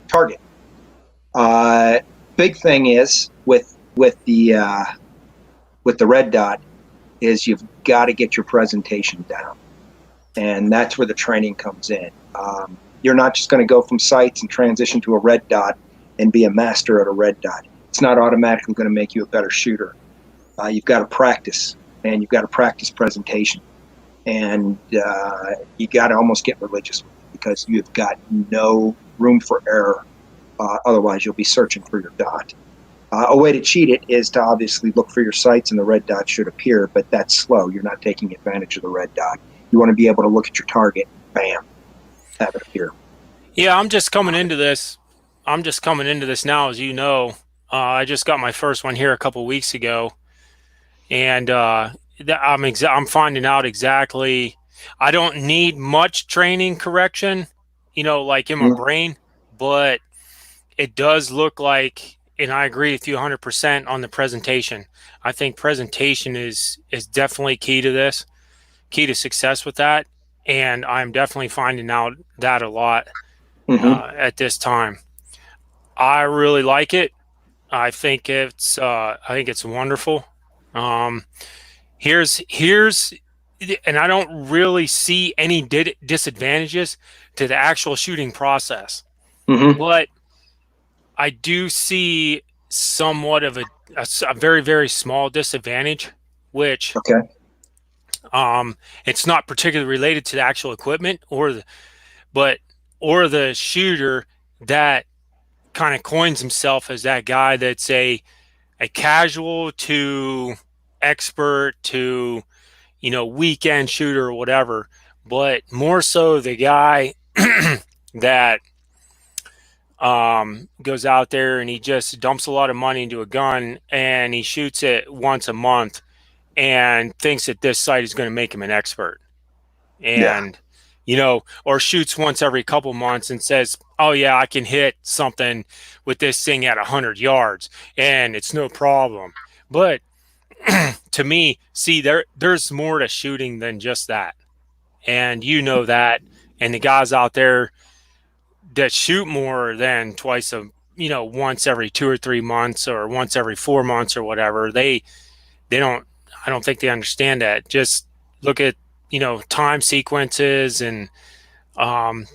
target. Big thing is with the red dot is you've got to get your presentation down, and that's where the training comes in. You're not just going to go from sights and transition to a red dot and be a master at a red dot. It's not automatically going to make you a better shooter. You've got to practice, and you've got to practice presentation, and you got to almost get religious with it because you've got no room for error. Otherwise, you'll be searching for your dot. A way to cheat it is to obviously look for your sights, and the red dot should appear, but that's slow. You're not taking advantage of the red dot. You want to be able to look at your target, bam, have it appear. Yeah, I'm just coming into this. I'm just coming into this now, as you know. I just got my first one here a couple weeks ago, and I'm finding out exactly. I don't need much training correction, like in my Mm-hmm. brain, but it does look like, and I agree with you 100% on the presentation. I think presentation is definitely key to this, key to success with that, and I'm definitely finding out that a lot Mm-hmm. at this time. I really like it. I think it's wonderful. Um, here's and I don't really see any disadvantages to the actual shooting process, Mm-hmm. but I do see somewhat of a very, very small disadvantage, which Okay. it's not particularly related to the actual equipment but or the shooter that kind of coins himself as that guy that's a casual to expert to weekend shooter or whatever, but more so the guy that goes out there and he just dumps a lot of money into a gun and he shoots it once a month and thinks that this sight is going to make him an expert, Yeah. and or shoots once every couple months and says, oh yeah, I can hit something with this thing at 100 yards and it's no problem. But to me, see, there's more to shooting than just that, and that, and the guys out there that shoot more than twice once every 2 or 3 months or once every 4 months or whatever, they don't, I don't think they understand that. Just look at time sequences and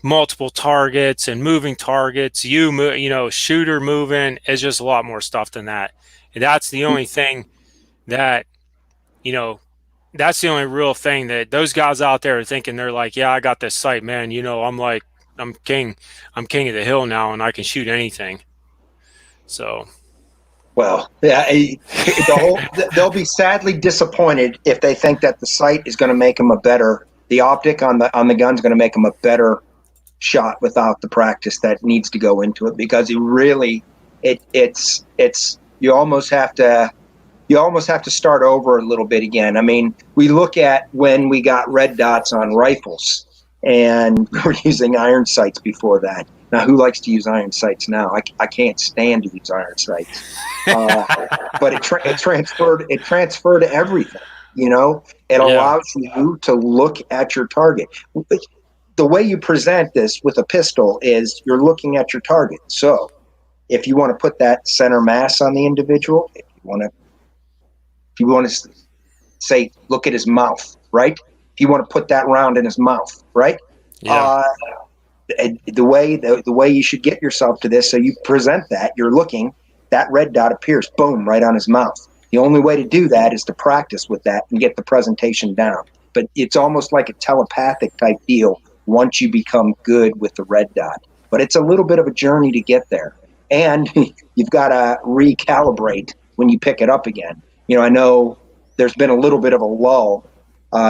multiple targets and moving targets. Shooter moving is just a lot more stuff than that. And that's the only thing that you know that's the only real thing that those guys out there are thinking. They're like, yeah, I got this sight, man. I'm king. I'm king of the hill now, and I can shoot anything. So, Well, yeah, they'll be sadly disappointed if they think that the sight is going to make them the optic on the gun is going to make them a better shot without the practice that needs to go into it, because it's you almost have to start over a little bit again. I mean, we look at when we got red dots on rifles, and we were using iron sights before that. Now, who likes to use iron sights now? I can't stand to use iron sights, but it transferred to everything. It yeah, allows you to look at your target. The way you present this with a pistol is you're looking at your target. So, if you want to put that center mass on the individual, if you want to say, look at his mouth, right? If you want to put that round in his mouth, right? yeah, The way you should get yourself to this, so you present that, you're looking, that red dot appears, boom, right on his mouth. The only way to do that is to practice with that and get the presentation down. But it's almost like a telepathic type deal once you become good with the red dot. But it's a little bit of a journey to get there. And you've got to recalibrate when you pick it up again. I know there's been a little bit of a lull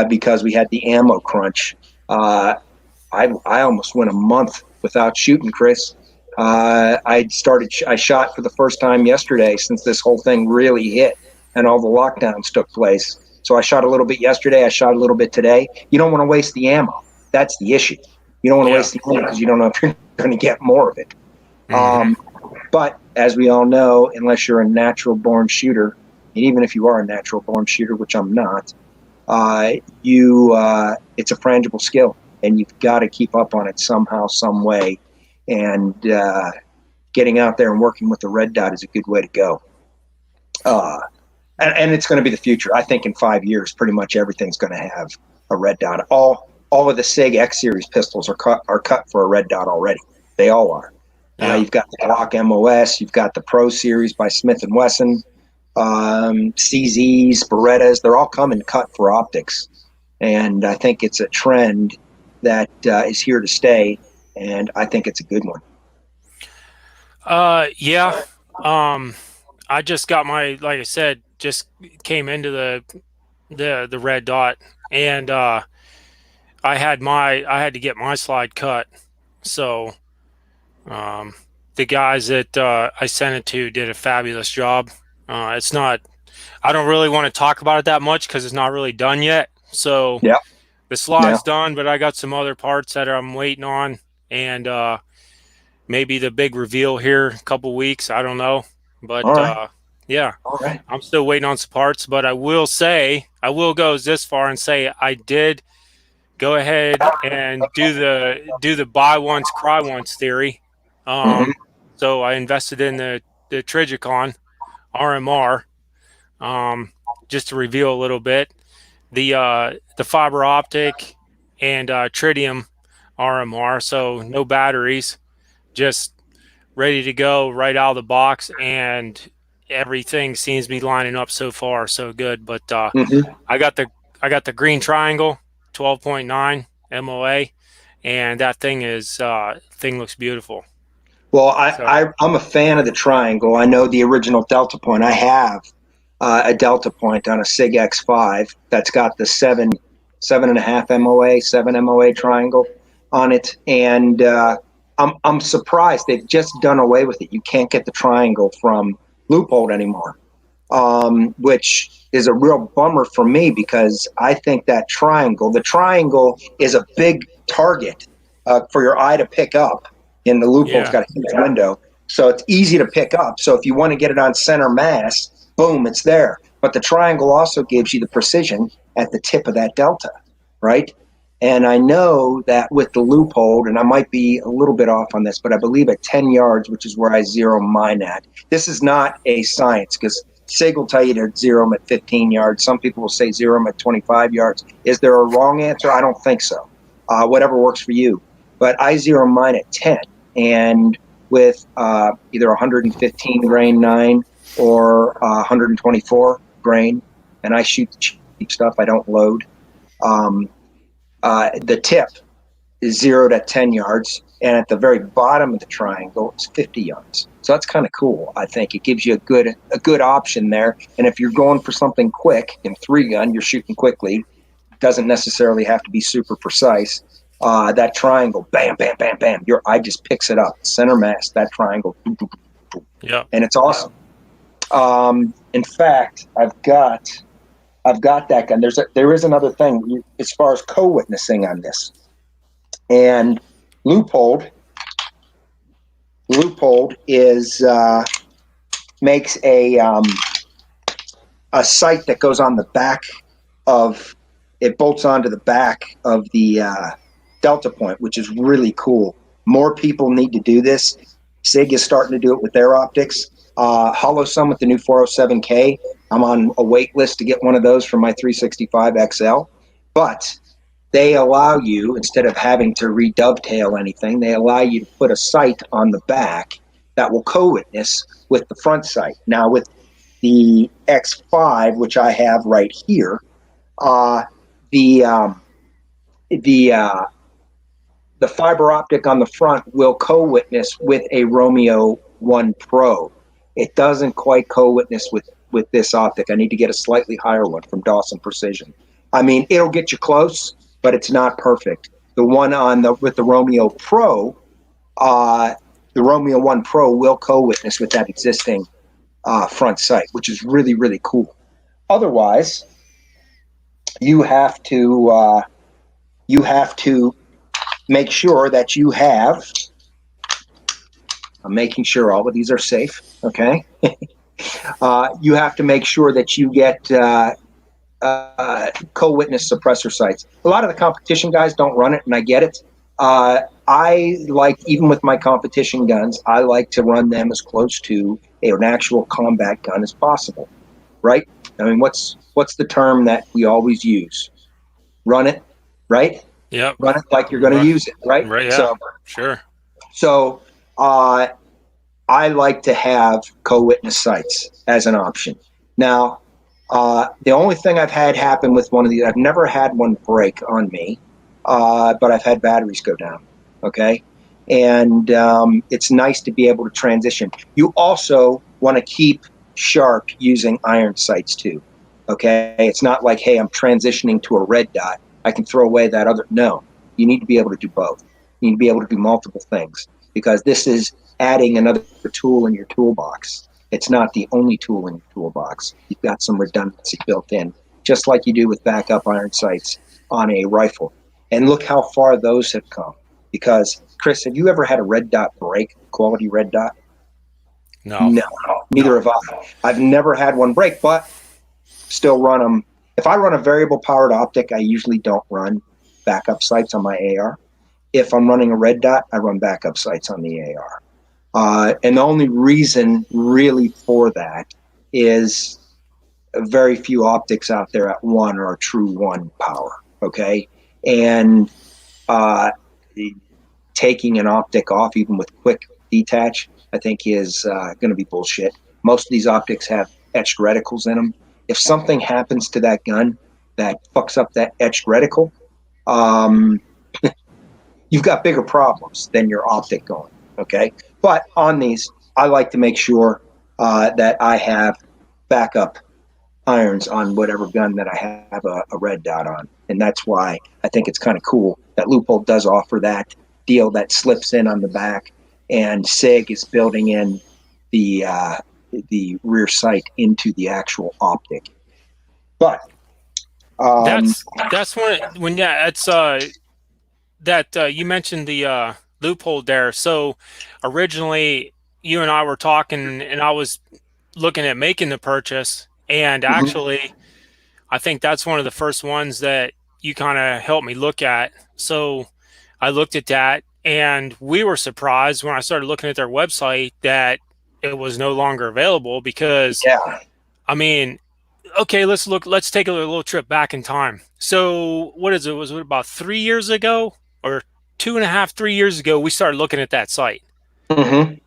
because we had the ammo crunch. I almost went a month without shooting, Chris. I shot for the first time yesterday since this whole thing really hit and all the lockdowns took place. So I shot a little bit yesterday. I shot a little bit today. You don't want to waste the ammo. That's the issue. You don't want to yeah. waste the ammo because you don't know if you're going to get more of it. Hmm. But as we all know, unless you're a natural-born shooter, and even if you are a natural-born shooter, which I'm not, it's a frangible skill, and you've got to keep up on it somehow, some way. and getting out there and working with the red dot is a good way to go. Uh, and it's going to be the future. I think in 5 years, pretty much everything's going to have a red dot. All of the SIG X series pistols are cut for a red dot already. They all are. Yeah. You've got the Glock MOS, you've got the Pro series by Smith and Wesson, CZs, Berettas. They're all coming cut for optics, and I think it's a trend that is here to stay, and I think it's a good one. Yeah. I just got my, like I said, just came into the red dot, and I had to get my slide cut. So um, the guys that I sent it to did a fabulous job. It's not. I don't really want to talk about it that much because it's not really done yet. So Yeah, the yeah, slide's done, but I got some other parts that I'm waiting on, and maybe the big reveal here in a couple weeks. I don't know, but all right, yeah, all right. I'm still waiting on some parts. But I will go this far and say I did go ahead and do the buy once cry once theory. Mm-hmm. So I invested in the Trigicon RMR, just to reveal a little bit the fiber optic and tritium RMR. So no batteries, just ready to go right out of the box, and everything seems to be lining up so far so good. But Mm-hmm. I got the I got the green triangle 12.9 MOA, and that thing looks beautiful. Well, So I'm a fan of the triangle. I know the original Delta Point. I have a Delta Point on a SIG X5 that's got the 7.5 MOA, 7 MOA triangle on it, and I'm surprised they've just done away with it. You can't get the triangle from Loophole anymore, which is a real bummer for me because I think that the triangle is a big target for your eye to pick up. And the Loophole's yeah, got a huge window, so it's easy to pick up. So if you want to get it on center mass, boom, it's there. But the triangle also gives you the precision at the tip of that delta, right? And I know that with the Loophole, and I might be a little bit off on this, but I believe at 10 yards, which is where I zero mine at. This is not a science because SIG will tell you to zero them at 15 yards. Some people will say zero them at 25 yards. Is there a wrong answer? I don't think so. Whatever works for you. But I zero mine at 10. And with either 115 grain 9 or 124 grain, and I shoot the cheap stuff, I don't load. Um, the tip is 0 to 10 yards, and at the very bottom of the triangle, it's 50 yards. So that's kind of cool. I think it gives you a good option there. And if you're going for something quick in 3-gun, you're shooting quickly. Doesn't necessarily have to be super precise. That triangle, bam, bam, bam, bam. Your eye just picks it up. Center mass, that triangle, yeah. and it's awesome. In fact, I've got that gun. There is another thing as far as co-witnessing on this. And Loophole is makes a sight that goes on the back of it, bolts onto the back of the Delta Point, which is really cool. More people need to do this. SIG is starting to do it with their optics. Hollow Sun with the new 407K. I'm on a wait list to get one of those for my 365 XL. But they allow you, instead of having to redovetail anything, they allow you to put a sight on the back that will co-witness with the front sight. Now, with the X5, which I have right here, the the fiber optic on the front will co-witness with a Romeo 1 Pro. It doesn't quite co-witness with this optic. I need to get a slightly higher one from Dawson Precision. I mean, it'll get you close, but it's not perfect. The one with the Romeo Pro, the Romeo 1 Pro will co-witness with that existing front sight, which is really, really cool. Otherwise, you have to make sure that you have. I'm making sure all of these are safe. Okay. You have to make sure that you get co-witness suppressor sights. A lot of the competition guys don't run it, and I get it. I like, even with my competition guns, I like to run them as close to an actual combat gun as possible, right? I mean, what's the term that we always use? Run it, right? Yep. Run it like you're going to Right. use it, right? Right. Yeah. So, Sure. so uh, I like to have co-witness sights as an option. Now, the only thing I've had happen with one of these, I've never had one break on me, but I've had batteries go down. Okay. And it's nice to be able to transition. You also want to keep sharp using iron sights too. Okay. It's not like, hey, I'm transitioning to a red dot. I can throw away that other. No, you need to be able to do both. You need to be able to do multiple things because this is adding another tool in your toolbox. It's not the only tool in your toolbox. You've got some redundancy built in, just like you do with backup iron sights on a rifle. And look how far those have come. Because, Chris, have you ever had a red dot break, quality red dot? No. No, No. neither have I. I've never had one break, but still run them. If I run a variable powered optic, I usually don't run backup sights on my AR. If I'm running a red dot, I run backup sights on the AR. And the only reason really for that is very few optics out there at one or a true one power. Okay. And uh, taking an optic off, even with quick detach, I think is going to be bullshit. Most of these optics have etched reticles in them. If something happens to that gun that fucks up that etched reticle, um, you've got bigger problems than your optic going. Okay. But on these, I like to make sure that I have backup irons on whatever gun that I have a red dot on. And that's why I think it's kind of cool that Loophole does offer that deal that slips in on the back, and SIG is building in the rear sight into the actual optic. But That's when yeah, it's that you mentioned the loophole there. So originally you and I were talking and I was looking at making the purchase, and mhm, actually I think that's one of the first ones that you kind of helped me look at. So I looked at that and we were surprised when I started looking at their website that it was no longer available because yeah, I mean, okay, let's take a little trip back in time. So what is it? Was it about 3 years ago or 2.5, 3 years ago we started looking at that site. mhm,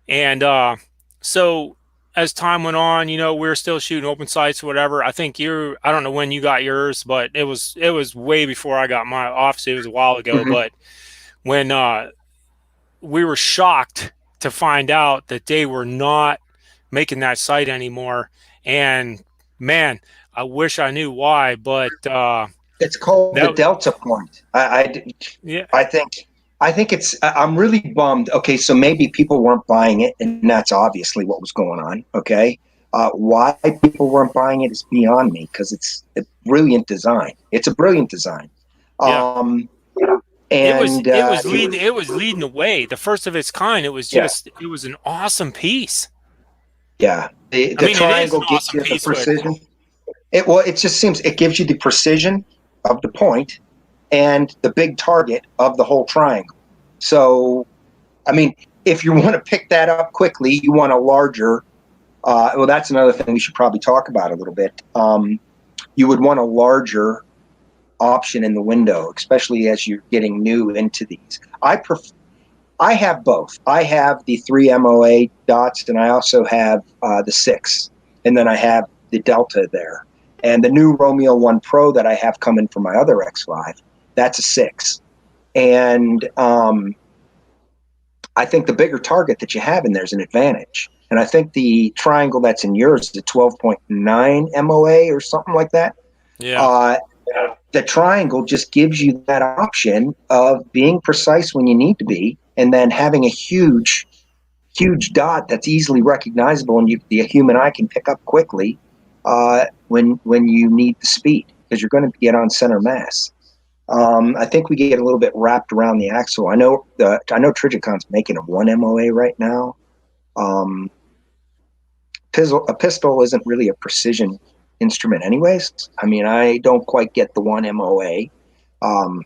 And so as time went on, we were still shooting open sights or whatever. I think I don't know when you got yours, but it was way before I got my obviously it was a while ago, mhm. but when we were shocked to find out that they were not making that site anymore. And man, I wish I knew why, but It's called the that Delta Point. yeah, I think it's. I'm really bummed. Okay, so maybe people weren't buying it, and that's obviously what was going on. Okay, why people weren't buying it is beyond me because it's a brilliant design. It's a brilliant design, yeah. um, It was and it was it leading was, it was leading the way. The first of its kind. yeah, It was an awesome piece. yeah. I The mean, it is an triangle gives awesome you the piece, but precision. It just seems it gives you the precision of the point and the big target of the whole triangle. So I mean, if you want to pick that up quickly, you want a larger. Well, that's another thing we should probably talk about a little bit. You would want a larger option in the window, especially as you're getting new into these. I have both. I have the three MOA dots, and I also have the six, and then I have the Delta there. And the new Romeo One Pro that I have coming from my other X5, that's a six. And I think the bigger target that you have in there is an advantage. And I think the triangle that's in yours is a 12.9 MOA or something like that. yeah, Uh, the triangle just gives you that option of being precise when you need to be, and then having a huge dot that's easily recognizable and the human eye can pick up quickly when you need the speed because you're going to get on center mass. I think we get a little bit wrapped around the axle. I know Trigicon's making a one MOA right now. Um, a pistol isn't really a precision instrument, anyways. I mean, I don't quite get the one MOA. Um,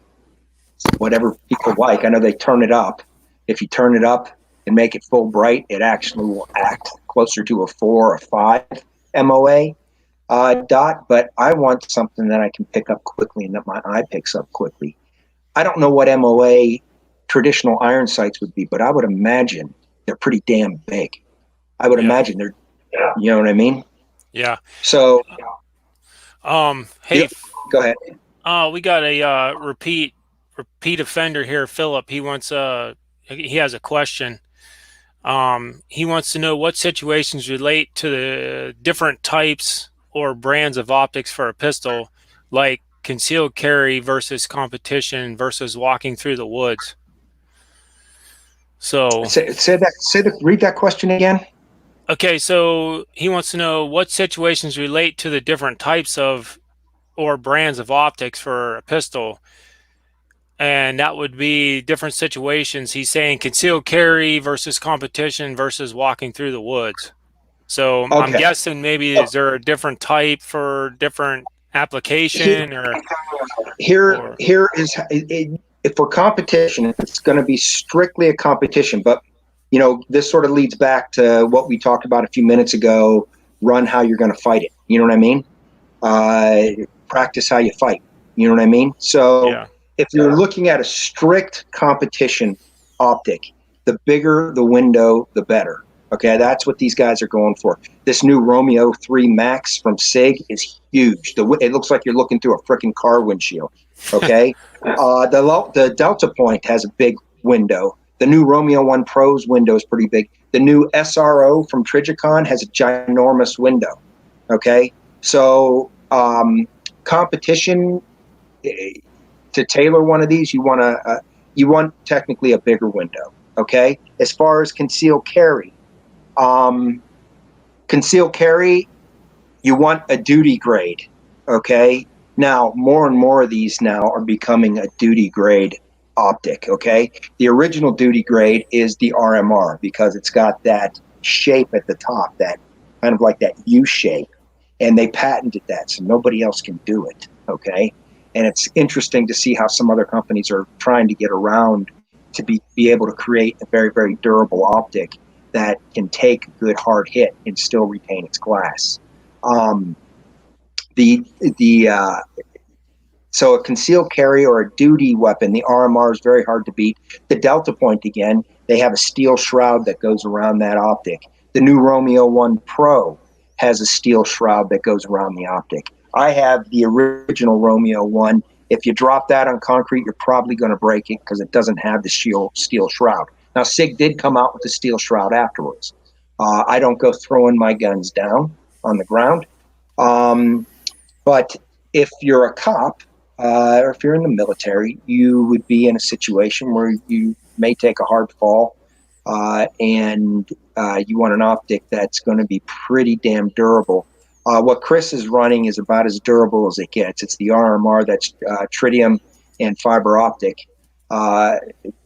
whatever people like. I know they turn it up. If you turn it up and make it full bright, it actually will act closer to a 4 or 5 MOA dot. But I want something that I can pick up quickly and that my eye picks up quickly. I don't know what MOA traditional iron sights would be, but I would imagine they're pretty damn big. I would Yeah. imagine they're, you know what I mean? Yeah. So, Hey, go ahead. we got a repeat offender here, Philip. He has a question. He wants to know what situations relate to the different types or brands of optics for a pistol, like concealed carry versus competition versus walking through the woods. So, Read that question again. okay, so he wants to know what situations relate to the different types of or brands of optics for a pistol, and that would be different situations. He's saying concealed carry versus competition versus walking through the woods. So I'm Okay. guessing maybe is there a different type for different application or Here is if for competition, if it's going to be strictly a competition, but this sort of leads back to what we talked about a few minutes ago. Run how you're going to fight it. You know what I mean? Practice how you fight. You know what I mean? So yeah. if you're looking at a strict competition optic, the bigger the window, the better. Okay, that's what these guys are going for. This new Romeo 3 Max from SIG is huge. It looks like you're looking through a freaking car windshield. Okay, the Delta Point has a big window. The new Romeo 1 Pro's window is pretty big. The new SRO from Trijicon has a ginormous window. Okay, so competition, to tailor one of these, you want technically a bigger window. Okay, as far as um, concealed carry, you want a duty grade. Okay, now more and more of these now are becoming a duty grade optic. Okay, the original duty grade is the RMR because it's got that shape at the top, that kind of like that U shape, and they patented that, so nobody else can do it. Okay, and it's interesting to see how some other companies are trying to get around to be able to create a very, very durable optic that can take a good hard hit and still retain its glass. Um, the the So a concealed carry or a duty weapon, the RMR is very hard to beat. The Delta Point, again, they have a steel shroud that goes around that optic. The new Romeo 1 Pro has a steel shroud that goes around the optic. I have the original Romeo 1. If you drop that on concrete, you're probably going to break it because it doesn't have the steel shroud. Now, SIG did come out with the steel shroud afterwards. I don't go throwing my guns down on the ground. But if you're a cop, or if you're in the military, you would be in a situation where you may take a hard fall, and you want an optic that's going to be pretty damn durable. What Chris is running is about as durable as it gets. It's the RMR, that's tritium and fiber optic. Uh,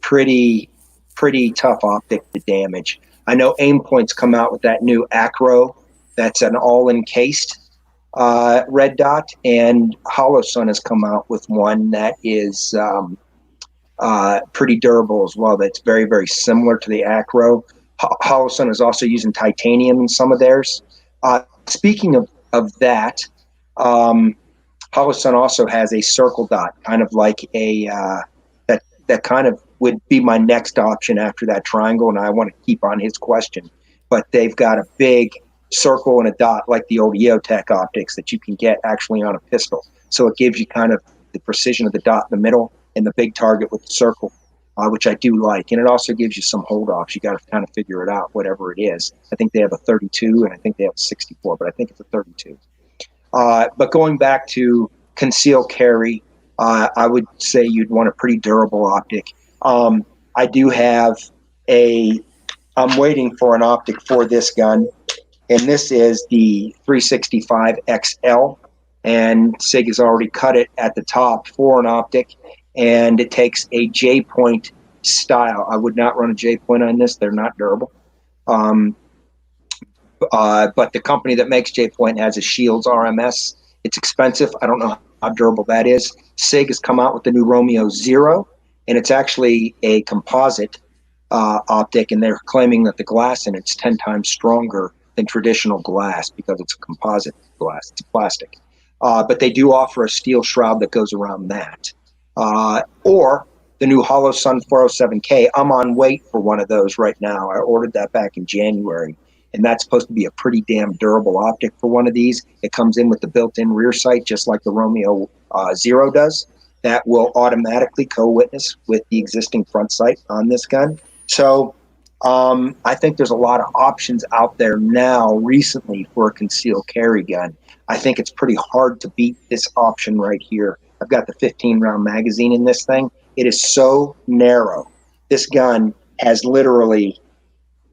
pretty, pretty tough optic to damage. I know Aimpoint's come out with that new Acro that's an all encased red dot, and HoloSun has come out with one that is pretty durable as well. That's very, very similar to the Acro. HoloSun is also using titanium in some of theirs. Speaking of that, HoloSun also has a circle dot, kind of like that kind of would be my next option after that triangle, and I want to keep on his question. But they've got a big circle and a dot like the old EOTech optics that you can get actually on a pistol. So it gives you kind of the precision of the dot in the middle and the big target with the circle, which I do like. And it also gives you some hold offs. You got to kind of figure it out, whatever it is. I think they have a 32 and I think they have a 64, but I think it's a 32. But going back to concealed carry, I would say you'd want a pretty durable optic. I do have I'm waiting for an optic for this gun, and this is the 365 XL, and SIG has already cut it at the top for an optic, and it takes a J point style. I would not run a J point on this; they're not durable. But the company that makes J point has a Shields RMS. It's expensive. I don't know how durable that is. SIG has come out with the new Romeo Zero, and it's actually a composite optic, and they're claiming that the glass in it's 10 times stronger than traditional glass because it's a composite glass. It's plastic. But they do offer a steel shroud that goes around that. Or the new Hollow Sun 407K. I'm on wait for one of those right now. I ordered that back in January, and that's supposed to be a pretty damn durable optic for one of these. It comes in with the built-in rear sight, just like the Romeo Zero does. That will automatically co-witness with the existing front sight on this gun. So I think there's a lot of options out there now recently for a concealed carry gun. I think it's pretty hard to beat this option right here. I've got the 15 round magazine in this thing. It is so narrow. This gun has literally,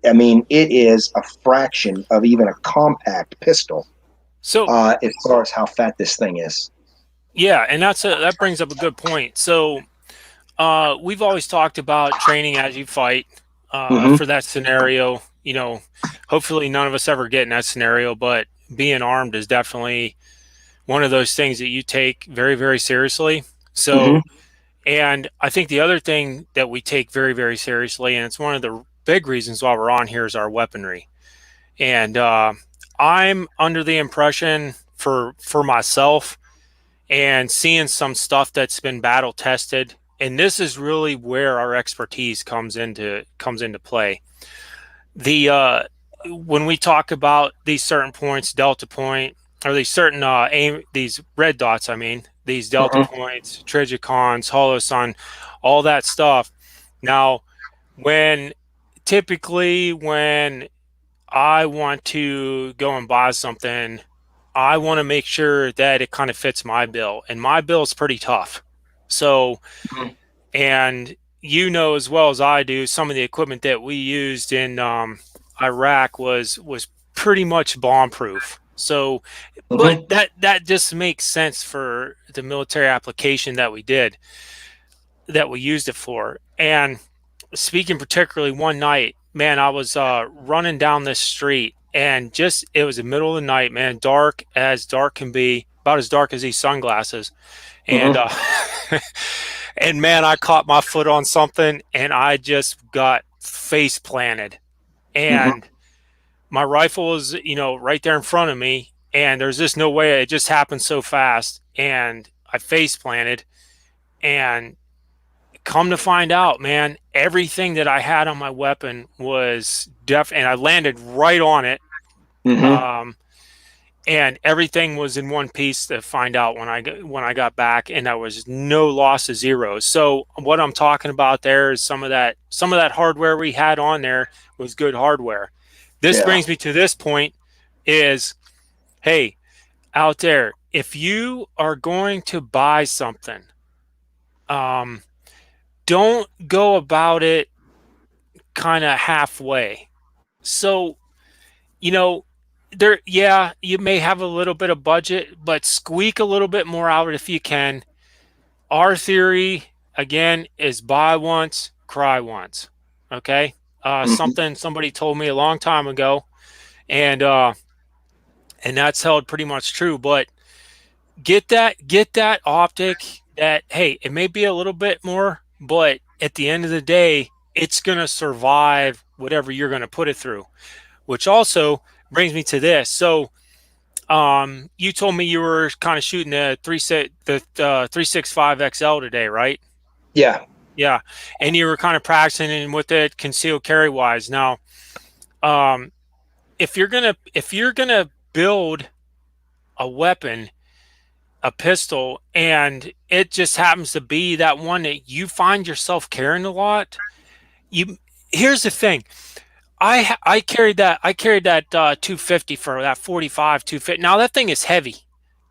I mean, it is a fraction of even a compact pistol So as far as how fat this thing is. yeah, and that brings up a good point. So we've always talked about training as you fight Mm-hmm, for that scenario. You know, hopefully none of us ever get in that scenario, but being armed is definitely one of those things that you take very, very seriously. mm-hmm, So, and I think the other thing that we take very, very seriously, and it's one of the big reasons why we're on here, is our weaponry. And I'm under the impression for myself and seeing some stuff that's been battle tested, and this is really where our expertise comes into play. The When we talk about these certain points, delta point, or these certain these red dots, I mean, these delta mm-hmm, points, trigicons, holosun, all that stuff. Now, when when I want to go and buy something, I want to make sure that it kind of fits my bill, and my bill is pretty tough. So, and you know as well as I do, some of the equipment that we used in Iraq was pretty much bomb proof. So, but mm-hmm. that just makes sense for the military application that we used it for. And speaking particularly one night, man, I was running down this street, and just it was the middle of the night, man, dark can be, about as dark as these sunglasses. And Mm-hmm. and man, I caught my foot on something, and I just got face planted. Mm-hmm. And my rifle was, right there in front of me, and there's just no way. It just happened so fast, and I face planted. And come to find out, man, everything that I had on my weapon was and I landed right on it. Mm-hmm. Um, and everything was in one piece to find out when I got back, and there was no loss of zeros. So what I'm talking about there is some of that hardware we had on there was good hardware. This Yeah. brings me to this point is, hey, out there, if you are going to buy something, um, don't go about it kind of halfway. So, you know, yeah, you may have a little bit of budget, but squeak a little bit more out if you can. Our theory, again, is buy once, cry once. Okay. Mm-hmm. Something somebody told me a long time ago, and that's held pretty much true. But get that optic that, hey, it may be a little bit more, but at the end of the day, it's gonna survive whatever you're gonna put it through. Which also brings me to this. So, you told me you were kind of shooting the 365 XL today, right? Yeah. Yeah, and you were kind of practicing with it concealed carry wise. Now, um, if you're gonna build a weapon, a pistol, and it just happens to be that one that you find yourself carrying a lot, you here's the thing. I carried that 250 for that 45 250. Now that thing is heavy,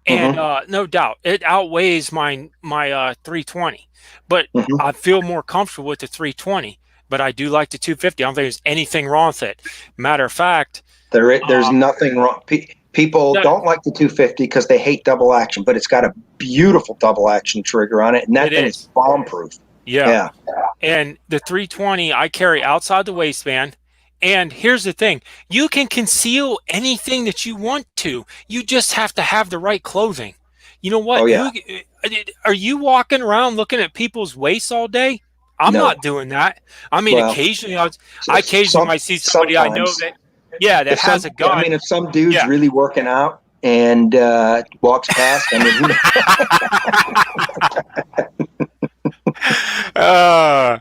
and Mm-hmm. no doubt it outweighs my 320, but Mm-hmm. I feel more comfortable with the 320. But I do like the 250. I don't think there's anything wrong with it. Matter of fact, There's um, nothing wrong. People no, don't like the 250 because they hate double action, but it's got a beautiful double action trigger on it, and it that thing is is. bomb proof. Yeah. Yeah. And the 320 I carry outside the waistband. And here's the thing, you can conceal anything that you want to. You just have to have the right clothing. You know Oh what? yeah. Who are you walking around looking at people's waists all day? I'm No. not doing that. I mean, Well, occasionally I occasionally some might see somebody I know sometimes that, yeah, that if has a gun. if some dude's Yeah. really working out and walks past, I mean, Uh,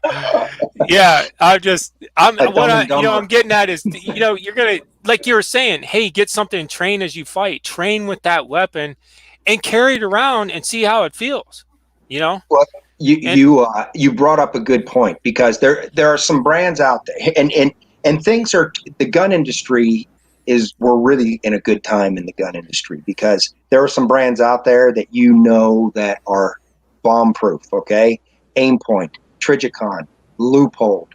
yeah, like what Dumb and I'm Dumber. getting at is, you're going to, like you were saying, hey, get something, train as you fight, train with that weapon and carry it around and see how it feels, you know? Well, And you brought up a good point because there are some brands out there, and things are the gun industry is we're really in a good time in the gun industry because there are some brands out there that that are bomb proof. Okay, Aimpoint, Trigicon, Loophole.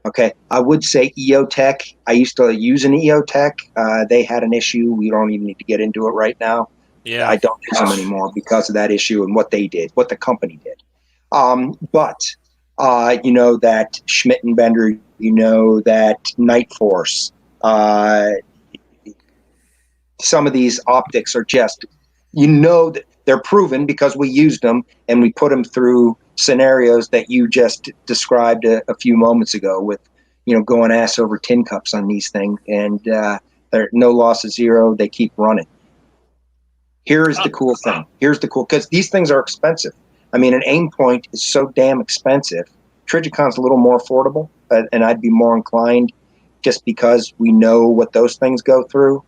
Okay, I would say EOTech. I used to use an EOTech. They had an issue. We don't even need to get into it right now. yeah. I don't use them anymore because of that issue and what they did, what the company did. But you know that Schmidt and Bender, you know that Night Force. Some of these optics are just, that they're proven because we used them and we put them through scenarios that you just described a few moments ago with, going ass over tin cups on these things, and they're no loss of zero. They keep running. Here's the cool thing. Here's the cool, because these things are expensive. I mean, an aim point is so damn expensive. Trigicon's a little more affordable, and I'd be more inclined just because we know what those things go through.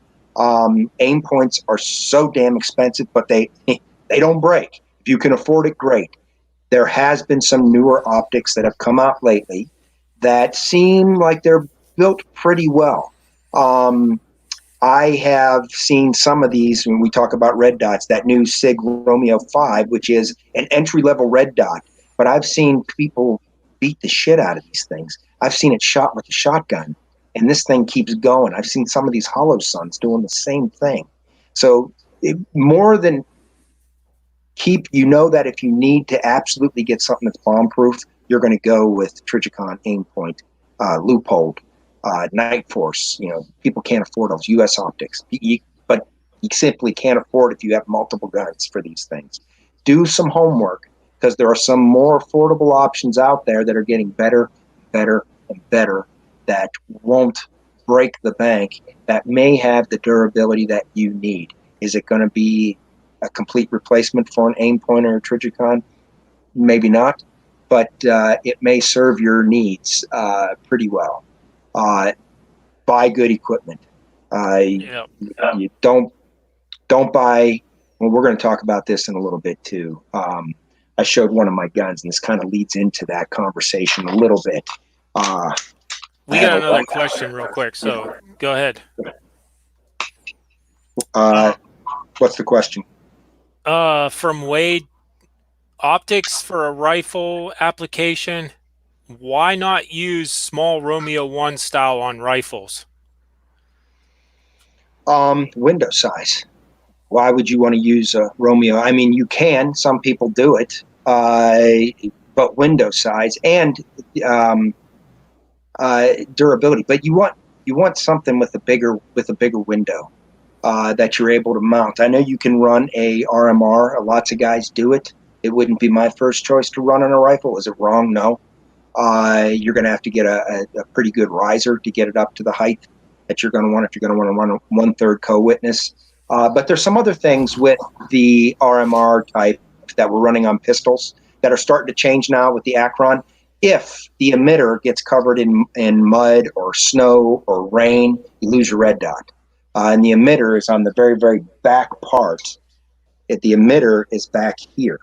Aim points are so damn expensive, but they don't break. If you can afford it, great. There has been some newer optics that have come out lately that seem like they're built pretty well. Um, I have seen some of these when we talk about red dots, that new SIG Romeo 5, which is an entry level red dot. But I've seen people beat the shit out of these things. I've seen it shot with a shotgun, and this thing keeps going. I've seen some of these hollow suns doing the same thing. So, more than that if you need to absolutely get something that's bomb proof, you're going to go with Trigicon, Aimpoint, Loophole, Night Force. People can't afford those U.S. optics, but you simply can't afford if you have multiple guns for these things. Do some homework because there are some more affordable options out there that are getting better, better, and better that won't break the bank, that may have the durability that you need. Is it going to be a complete replacement for an aim point or a Trigicon? Maybe not, but it may serve your needs pretty well. Buy good equipment. Yeah. You don't buy. Well, we're going to talk about this in a little bit too. I showed one of my guns, and this kind of leads into that conversation a little bit. I We have got a another question real quick, so go ahead. uh, what's the question? From Wade, optics for a rifle application. Why not use small Romeo 1 style on rifles? Window size. Why would you want to use a Romeo? I mean, you can. Some people do it, but window size and um, durability. But you want something with a bigger window that you're able to mount. I know you can run a RMR. Lots of guys do it. It wouldn't be my first choice to run on a rifle. Is it wrong? No. You're going to have to get a pretty good riser to get it up to the height that you're going to want if you're going to want to run a 1/3 co-witness. But there's some other things with the RMR type that we're running on pistols that are starting to change now with the Acron. If the emitter gets covered in mud or snow or rain, you lose your red dot. And the emitter is on the very, very back part. The emitter is back here,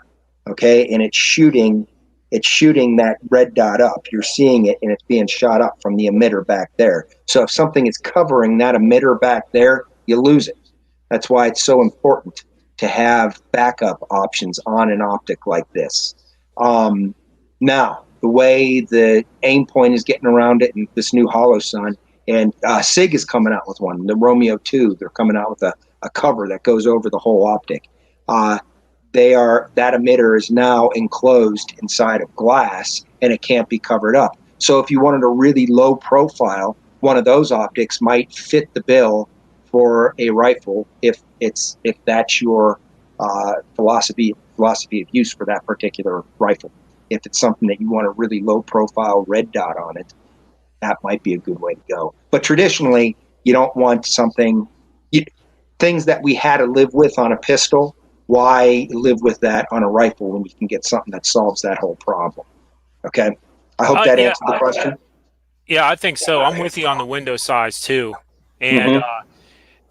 okay, and it's shooting that red dot up. You're seeing it, and it's being shot up from the emitter back there. So if something is covering that emitter back there, you lose it. That's why it's so important to have backup options on an optic like this. Now, the way the aim point is getting around it, and this new hollow sun, and SIG is coming out with one, the Romeo 2, they're coming out with a cover that goes over the whole optic. Uh, that emitter is now enclosed inside of glass, and it can't be covered up. So if you wanted a really low profile, one of those optics might fit the bill for a rifle if that's your philosophy of use for that particular rifle. if it's something that you want a really low profile red dot on it, that might be a good way to go. But traditionally, you don't want things that we had to live with on a pistol. Why live with that on a rifle when you can get something that solves that whole problem? Okay. I hope that Yeah, answered the question. yeah, I think so. I'm with you on the window size too. And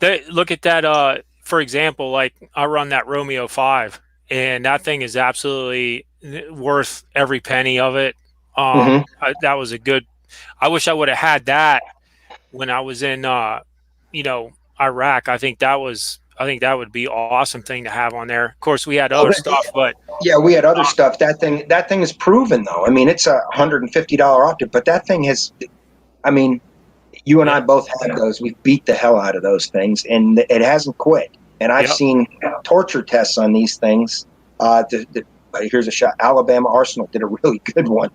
Mm-hmm. look at that. For example, like I run that Romeo 5, and that thing is absolutely worth every penny of it. Mm-hmm. That was a good. I wish I would have had that when I was in, Iraq. I think that would be an awesome thing to have on there. Of course, we had Well, other stuff, but yeah, we had other uh, stuff. That thing is proven though. I mean, it's $150 optic, but that thing has. I mean, you and yeah, I both have those. We beat the hell out of those things, and it hasn't quit. And I've yep. seen torture tests on these things. Here's a shot. Alabama Arsenal did a really good one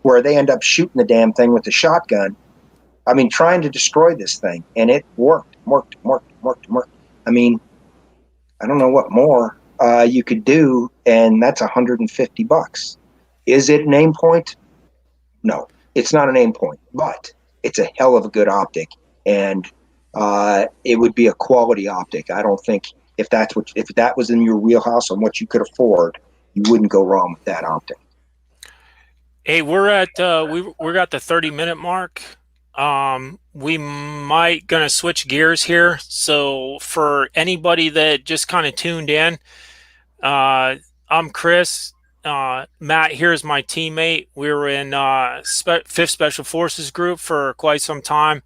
where they end up shooting the damn thing with the shotgun. I mean, trying to destroy this thing, and it worked. I mean, I don't know what more you could do, and that's $150. Is it an aim point? No, it's not an aim point, but it's a hell of a good optic, and it would be a quality optic. I don't think if that was in your wheelhouse and what you could afford, you wouldn't go wrong with that optic. Hey, we're at the 30-minute mark. We might gonna switch gears here. So for anybody that just kind of tuned in, I'm Chris. Matt here's my teammate. We were in 5th Special Forces Group for quite some time.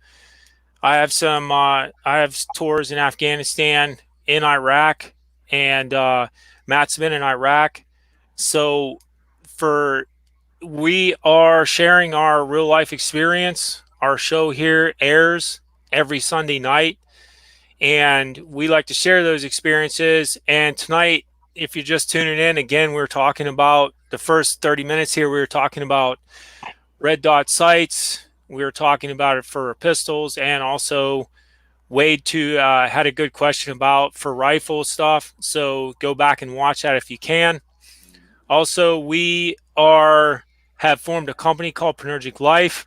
I have tours in Afghanistan, in Iraq, and Matt's been in Iraq. So for we are sharing our real life experience. Our show here airs every Sunday night, and we like to share those experiences. And tonight, if you're just tuning in, again, we're talking about the first 30 minutes here. We were talking about red dot sights. We were talking about it for pistols, and also Wade too had a good question about for rifle stuff. So go back and watch that if you can. Also, we are have formed a company called Penergic Life.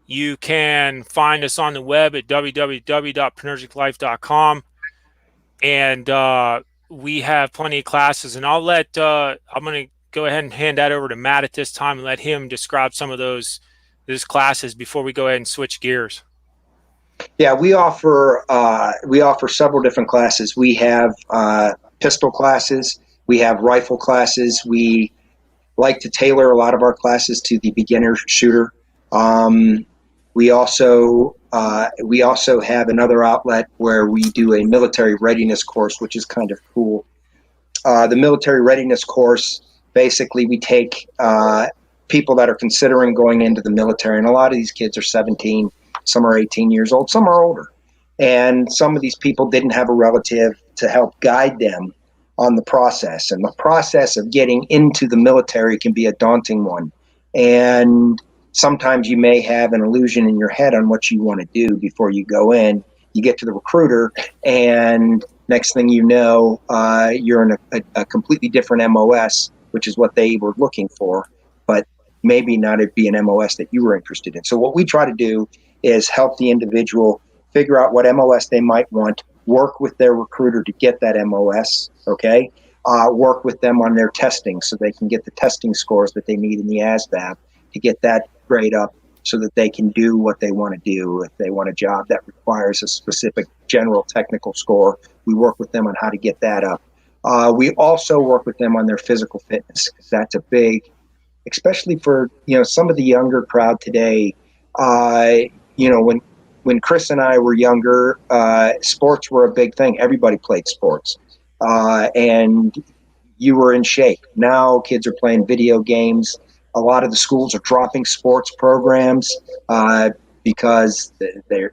You can find us on the web at www.penergiclife.com, and we have plenty of classes. And I'm going to go ahead and hand that over to Matt at this time and let him describe some of those classes before we go ahead and switch gears. Yeah, we offer several different classes. We have pistol classes. We have rifle classes. We like to tailor a lot of our classes to the beginner shooter. Um, we also have another outlet where we do a military readiness course, which is kind of cool. The military readiness course, basically, we take people that are considering going into the military, and a lot of these kids are 17, some are 18 years old, some are older. And some of these people didn't have a relative to help guide them on the process. And the process of getting into the military can be a daunting one. And sometimes you may have an illusion in your head on what you want to do before you go in. You get to the recruiter, and next thing you know, you're in a completely different MOS, which is what they were looking for, but maybe not it be an MOS that you were interested in. So what we try to do is help the individual figure out what MOS they might want, work with their recruiter to get that MOS, okay? Work with them on their testing so they can get the testing scores that they need in the ASVAB to get that grade up so that they can do what they want to do. If they want a job that requires a specific general technical score, we work with them on how to get that up. We also work with them on their physical fitness, because that's a big, especially for some of the younger crowd today. Uh, when Chris and I were younger, sports were a big thing. Everybody played sports, and you were in shape. Now kids are playing video games. A lot of the schools are dropping sports programs because they're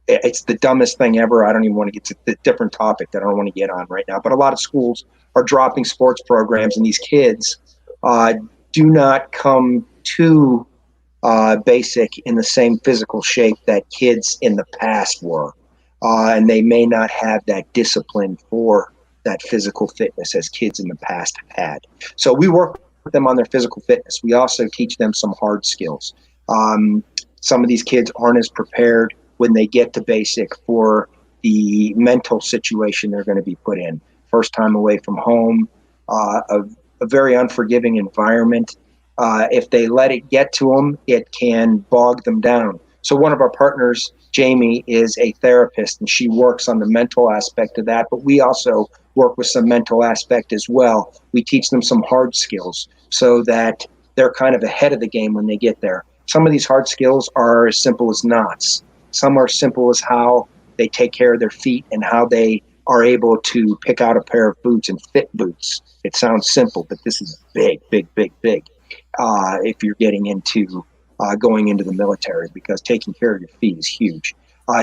it's the dumbest thing ever. I don't even want to get to the different topic that I don't want to get on right now. But a lot of schools are dropping sports programs, and these kids uh, do not come to basic in the same physical shape that kids in the past were. And they may not have that discipline for that physical fitness as kids in the past have had. So we work them on their physical fitness. We also teach them some hard skills. Um, some of these kids aren't as prepared when they get to basic for the mental situation they're going to be put in. First time away from home, a very unforgiving environment. If they let it get to them, it can bog them down. So one of our partners, Jamie, is a therapist, and she works on the mental aspect of that. But we also work with some mental aspect as well. We teach them some hard skills so that they're kind of ahead of the game when they get there. Some of these hard skills are as simple as knots. Some are simple as how they take care of their feet and how they are able to pick out a pair of boots and fit boots. It sounds simple, but this is big, big, big, big. If you're getting into going into the military, because taking care of your feet is huge.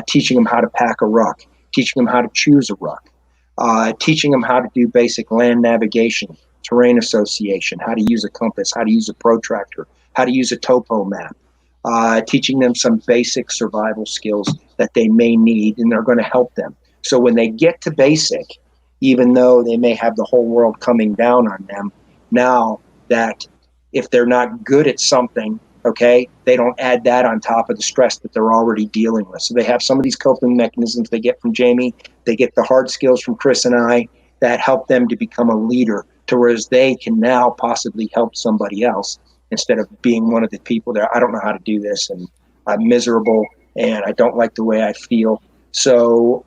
Teaching them how to pack a ruck, teaching them how to choose a ruck, teaching them how to do basic land navigation, terrain association, how to use a compass, how to use a protractor, how to use a topo map, teaching them some basic survival skills that they may need, and they're going to help them. So when they get to basic, even though they may have the whole world coming down on them, now that if they're not good at something, okay, they don't add that on top of the stress that they're already dealing with. So they have some of these coping mechanisms they get from Jamie. They get the hard skills from Chris and I that help them to become a leader, to whereas they can now possibly help somebody else instead of being one of the people that I don't know how to do this and I'm miserable and I don't like the way I feel. So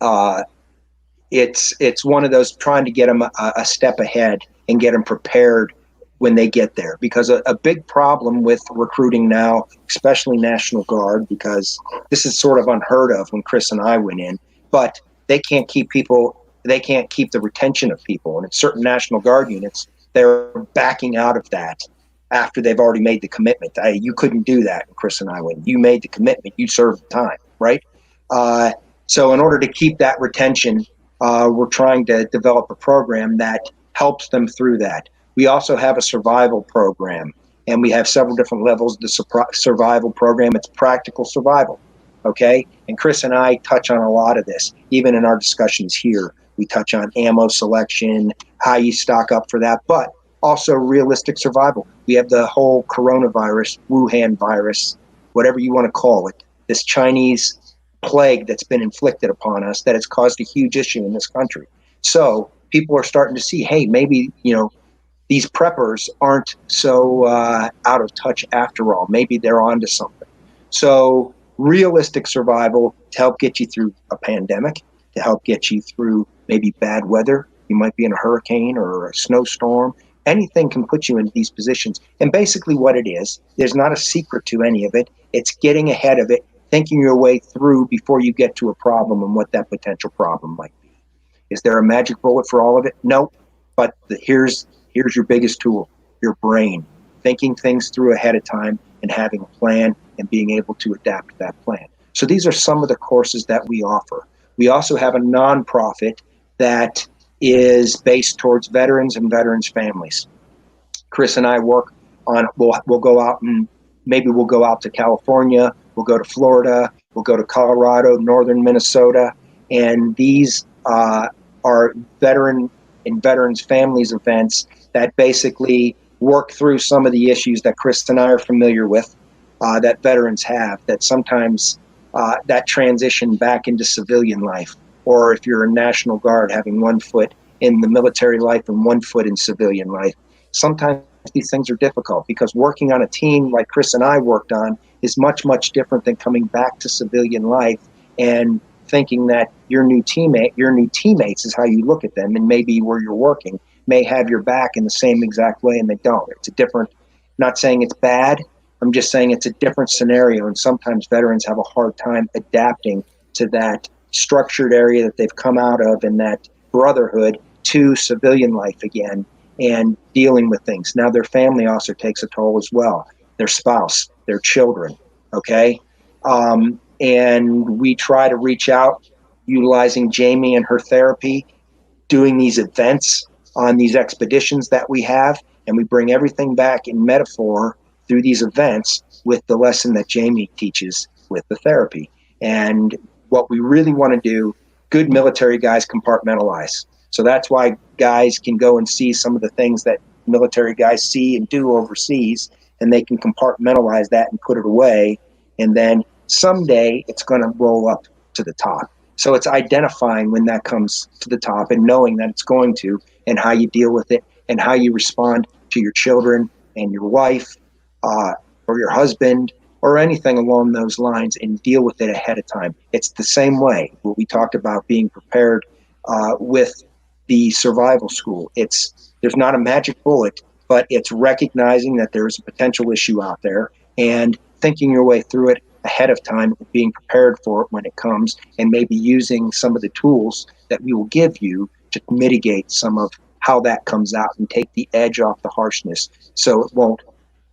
uh, it's one of those trying to get them a step ahead and get them prepared when they get there, because a big problem with recruiting now, especially National Guard, because this is sort of unheard of when Chris and I went in, but they can't keep the retention of people, and in certain National Guard units they're backing out of that after they've already made the commitment. You couldn't do that when Chris and I went. You made the commitment, you served the time, right? uh, so in order to keep that retention, we're trying to develop a program that helps them through that. We also have a survival program, and we have several different levels of the survival program. It's practical survival, okay? And Chris and I touch on a lot of this, even in our discussions here. We touch on ammo selection, how you stock up for that, but also realistic survival. We have the whole coronavirus, Wuhan virus, whatever you want to call it, this Chinese plague that's been inflicted upon us that has caused a huge issue in this country. So people are starting to see, hey, maybe, these preppers aren't so out of touch after all. Maybe they're onto something. So realistic survival to help get you through a pandemic, to help get you through maybe bad weather. You might be in a hurricane or a snowstorm. Anything can put you into these positions. And basically what it is, there's not a secret to any of it. It's getting ahead of it, thinking your way through before you get to a problem and what that potential problem might be. Is there a magic bullet for all of it? No. But here's your biggest tool, your brain. Thinking things through ahead of time and having a plan and being able to adapt to that plan. So these are some of the courses that we offer. We also have a nonprofit that is based towards veterans and veterans' families. Chris and I work on, we'll go out and maybe we'll go out to California, we'll go to Florida, we'll go to Colorado, northern Minnesota, and these are veteran and veterans families events that basically work through some of the issues that Chris and I are familiar with, that veterans have, that sometimes that transition back into civilian life, or if you're a National Guard, having one foot in the military life and one foot in civilian life. Sometimes these things are difficult because working on a team like Chris and I worked on is much, much different than coming back to civilian life and thinking that your new teammates is how you look at them, and maybe where you're working may have your back in the same exact way, and they don't. It's a different, not saying it's bad, I'm just saying it's a different scenario, and sometimes veterans have a hard time adapting to that structured area that they've come out of and that brotherhood to civilian life again and dealing with things. Now their family also takes a toll as well, their spouse, their children, okay? And we try to reach out utilizing Jamie and her therapy, doing these events on these expeditions that we have, and we bring everything back in metaphor through these events with the lesson that Jamie teaches with the therapy. And what we really want to do, good military guys compartmentalize. So that's why guys can go and see some of the things that military guys see and do overseas, and they can compartmentalize that and put it away. And then someday it's going to roll up to the top. So it's identifying when that comes to the top and knowing that it's going to, and how you deal with it and how you respond to your children and your wife, or your husband, or anything along those lines, and deal with it ahead of time. It's the same way what we talked about being prepared with the survival school. There's not a magic bullet, but it's recognizing that there is a potential issue out there and thinking your way through it ahead of time, being prepared for it when it comes, and maybe using some of the tools that we will give you to mitigate some of how that comes out and take the edge off the harshness, so it won't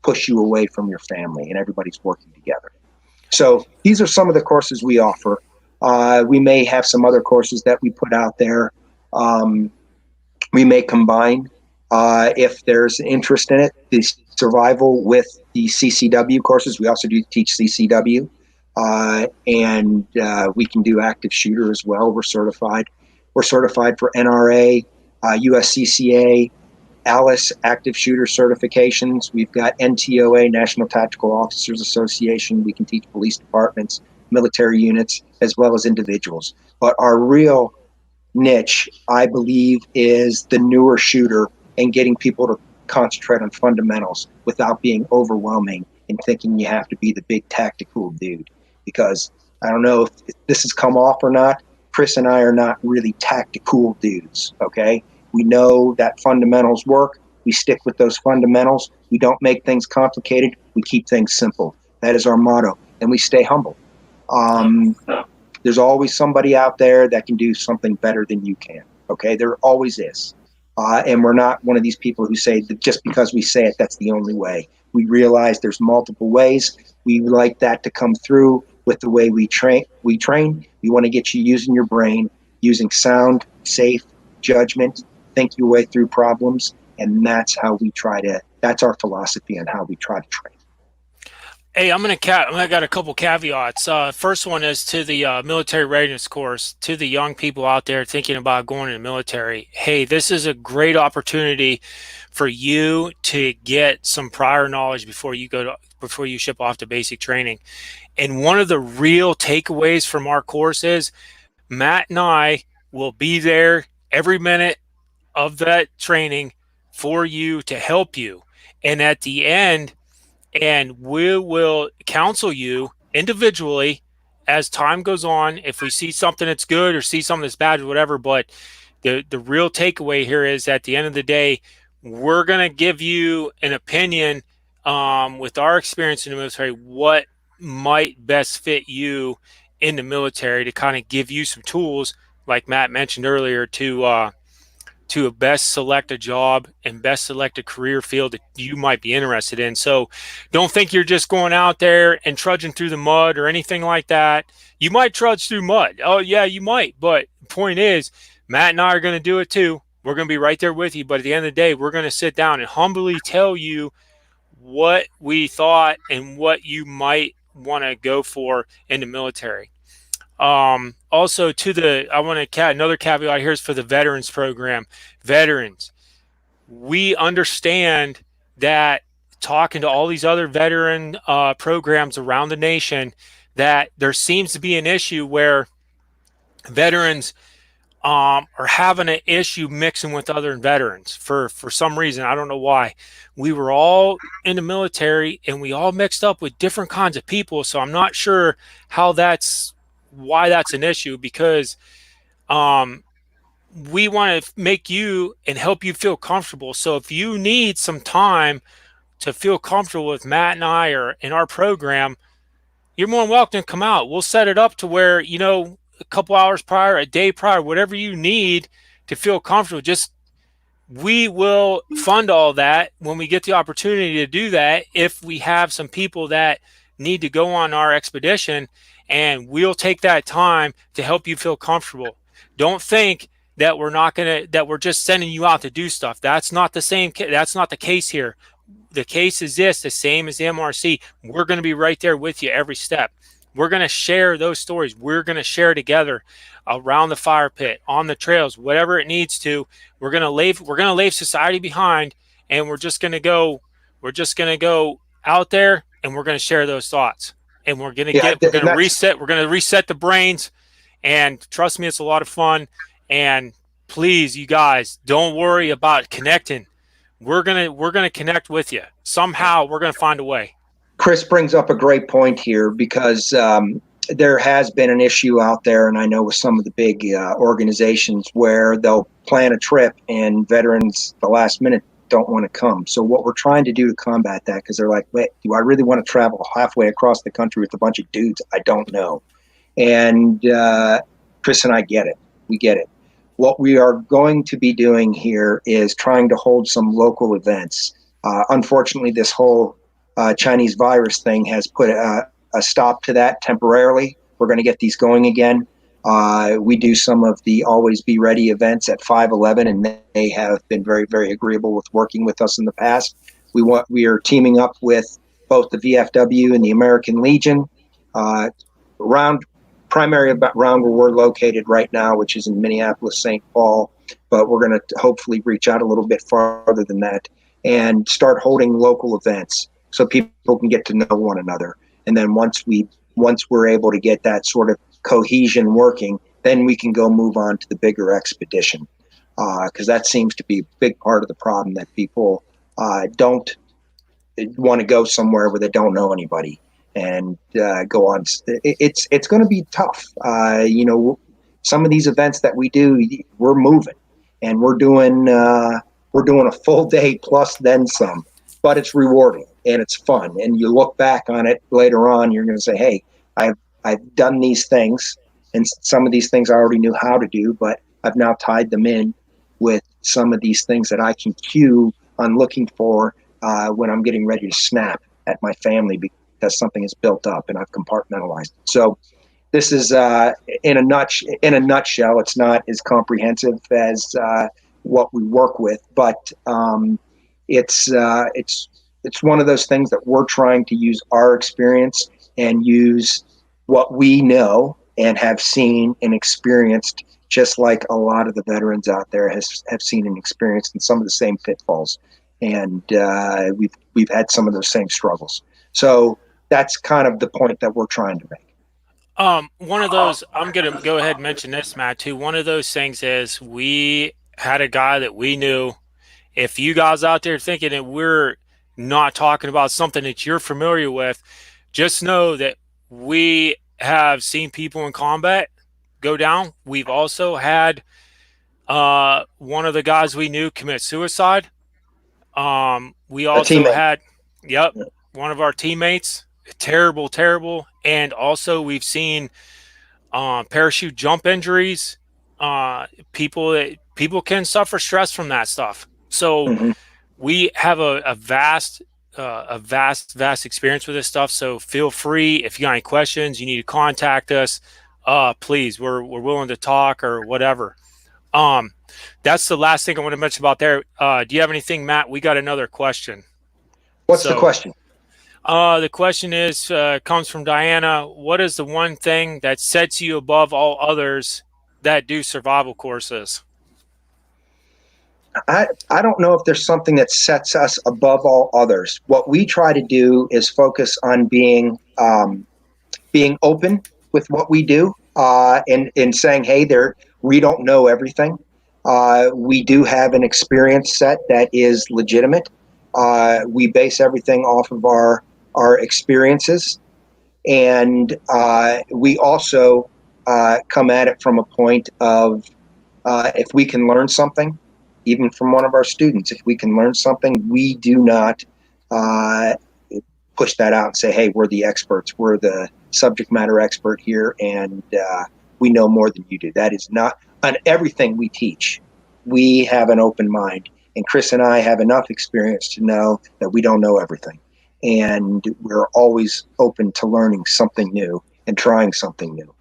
push you away from your family and everybody's working together. So these are some of the courses we offer. We may have some other courses that we put out there. We may combine, if there's interest in it, the survival with the CCW courses. We also do teach CCW, and we can do active shooter as well. We're certified. We're certified for NRA, USCCA, ALICE active shooter certifications. We've got NTOA, National Tactical Officers Association. We can teach police departments, military units, as well as individuals. But our real niche, I believe, is the newer shooter and getting people to concentrate on fundamentals without being overwhelming and thinking you have to be the big tactical dude. Because I don't know if this has come off or not, Chris and I are not really tactical dudes, okay? We know that fundamentals work. We stick with those fundamentals. We don't make things complicated. We keep things simple. That is our motto. And we stay humble. There's always somebody out there that can do something better than you can. Okay, there always is. And we're not one of these people who say that just because we say it, that's the only way. We realize there's multiple ways. We like that to come through with the way we train. We want to get you using your brain, using sound, safe judgment, think your way through problems. And that's how that's our philosophy on how we try to train. Hey, I got a couple caveats. First one is to the military readiness course, to the young people out there thinking about going in the military. Hey, this is a great opportunity for you to get some prior knowledge before you ship off to basic training. And one of the real takeaways from our course is Matt and I will be there every minute of that training for you to help you. And at the end, and we will counsel you individually as time goes on if we see something that's good or see something that's bad or whatever. But the real takeaway here is at the end of the day, we're going to give you an opinion with our experience in the military, what might best fit you in the military, to kind of give you some tools, like Matt mentioned earlier, to best select a job and best select a career field that you might be interested in. So don't think you're just going out there and trudging through the mud or anything like that. You might trudge through mud. Oh, yeah, you might. But the point is, Matt and I are going to do it too. We're going to be right there with you. But at the end of the day, we're going to sit down and humbly tell you what we thought and what you might want to go for in the military. Also, I want to another caveat here is for the veterans program. Veterans, we understand that talking to all these other veteran programs around the nation, that there seems to be an issue where veterans are having an issue mixing with other veterans for some reason. I don't know why. We were all in the military and we all mixed up with different kinds of people. So I'm not sure why that's an issue, because we want to make you and help you feel comfortable. So if you need some time to feel comfortable with Matt and I or in our program, you're more than welcome to come out. We'll set it up to where, a couple hours prior, a day prior, whatever you need to feel comfortable. Just we will fund all that when we get the opportunity to do that. If we have some people that need to go on our expedition, and we'll take that time to help you feel comfortable. Don't think that we're just sending you out to do stuff. That's not the case here. The case is the same as the MRC. We're going to be right there with you every step. We're going to share those stories. We're going to share together around the fire pit, on the trails, whatever it needs to. We're going to leave society behind, and we're just going to go out there, and we're going to share those thoughts. And Yeah, and that's we're going to reset the brains, and trust me, it's a lot of fun. And please, you guys, don't worry about connecting. We're gonna connect with you somehow. We're gonna find a way. Chris brings up a great point here because there has been an issue out there, and I know with some of the big organizations where they'll plan a trip and veterans the last minute don't want to come. So what we're trying to do to combat that, because they're like, wait, do I really want to travel halfway across the country with a bunch of dudes I don't know? And Chris and I get it. We get it. What we are going to be doing here is trying to hold some local events. Unfortunately, this whole Chinese virus thing has put a stop to that temporarily. We're going to get these going again. We do some of the Always Be Ready events at 511, and they have been very, very agreeable with working with us in the past. We are teaming up with both the VFW and the American Legion around primary around where we're located right now, which is in Minneapolis, St. Paul. But we're going to hopefully reach out a little bit farther than that and start holding local events so people can get to know one another. And then once we're able to get that sort of cohesion working, then we can go move on to the bigger expedition. Because that seems to be a big part of the problem, that people don't want to go somewhere where they don't know anybody and go on. It's going to be tough. Some of these events that we do, we're moving and we're doing a full day plus then some, but it's rewarding and it's fun. And you look back on it later on, you're going to say, hey, I've done these things, and some of these things I already knew how to do, but I've now tied them in with some of these things that I can cue on looking for when I'm getting ready to snap at my family because something is built up and I've compartmentalized it. So this is in a nutshell. It's not as comprehensive as what we work with, but it's one of those things that we're trying to use our experience and use what we know and have seen and experienced, just like a lot of the veterans out there have seen and experienced in some of the same pitfalls. And we've had some of those same struggles. So that's kind of the point that we're trying to make. One of those, I'm gonna go ahead and mention this, Matt, too. One of those things is we had a guy that we knew. If you guys out there thinking that we're not talking about something that you're familiar with, just know that we have seen people in combat go down. We've also had one of the guys we knew commit suicide. We A also teammate. had, yep, one of our teammates, terrible, terrible. And also we've seen parachute jump injuries. People can suffer stress from that stuff. So Mm-hmm. we have a vast experience with this stuff. So feel free, if you got any questions, you need to contact us. Please, we're willing to talk or whatever. Um, that's the last thing I want to mention about there. Do you have anything, Matt? We got another question. What's the So question? the question is comes from Diana. What is the one thing that sets you above all others that do survival courses? I don't know if there's something that sets us above all others. What we try to do is focus on being open with what we do, and saying, hey, we don't know everything. We do have an experience set that is legitimate. We base everything off of our experiences, and we also come at it from a point of if we can learn something, even from one of our students, if we can learn something, we do not uh, push that out and say, hey, we're the experts. We're the subject matter expert here, and we know more than you do. That is not on everything we teach. We have an open mind. And Chris and I have enough experience to know that we don't know everything. And we're always open to learning something new and trying something new.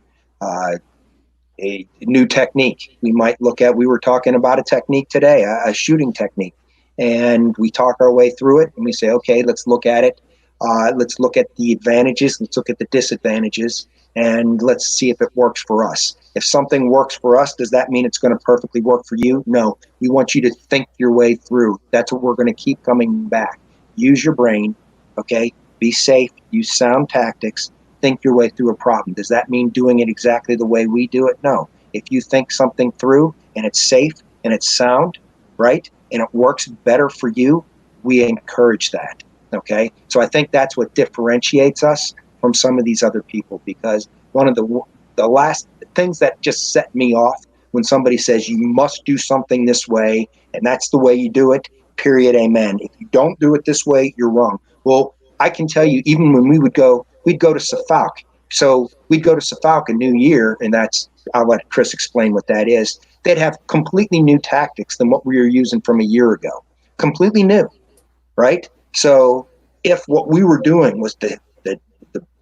A new technique we might look at. We were talking about a technique today, a shooting technique, and we talk our way through it and we say, okay, let's look at it. Let's look at the advantages. Let's look at the disadvantages, and let's see if it works for us. If something works for us, does that mean it's going to perfectly work for you? No. We want you to think your way through. That's what we're going to keep coming back. Use your brain, okay? Be safe. Use sound tactics. Think your way through a problem. Does that mean doing it exactly the way we do it? No. If you think something through and it's safe and it's sound, right, and it works better for you, we encourage that. Okay, so I think that's what differentiates us from some of these other people, because one of the last things that just set me off when somebody says you must do something this way and that's the way you do it, period, amen. If you don't do it this way, you're wrong. Well, I can tell you, even when we'd go to Suffolk. So we'd go to Suffolk a New Year, and that's, I'll let Chris explain what that is. They'd have completely new tactics than what we were using from a year ago. Completely new, right? So if what we were doing was the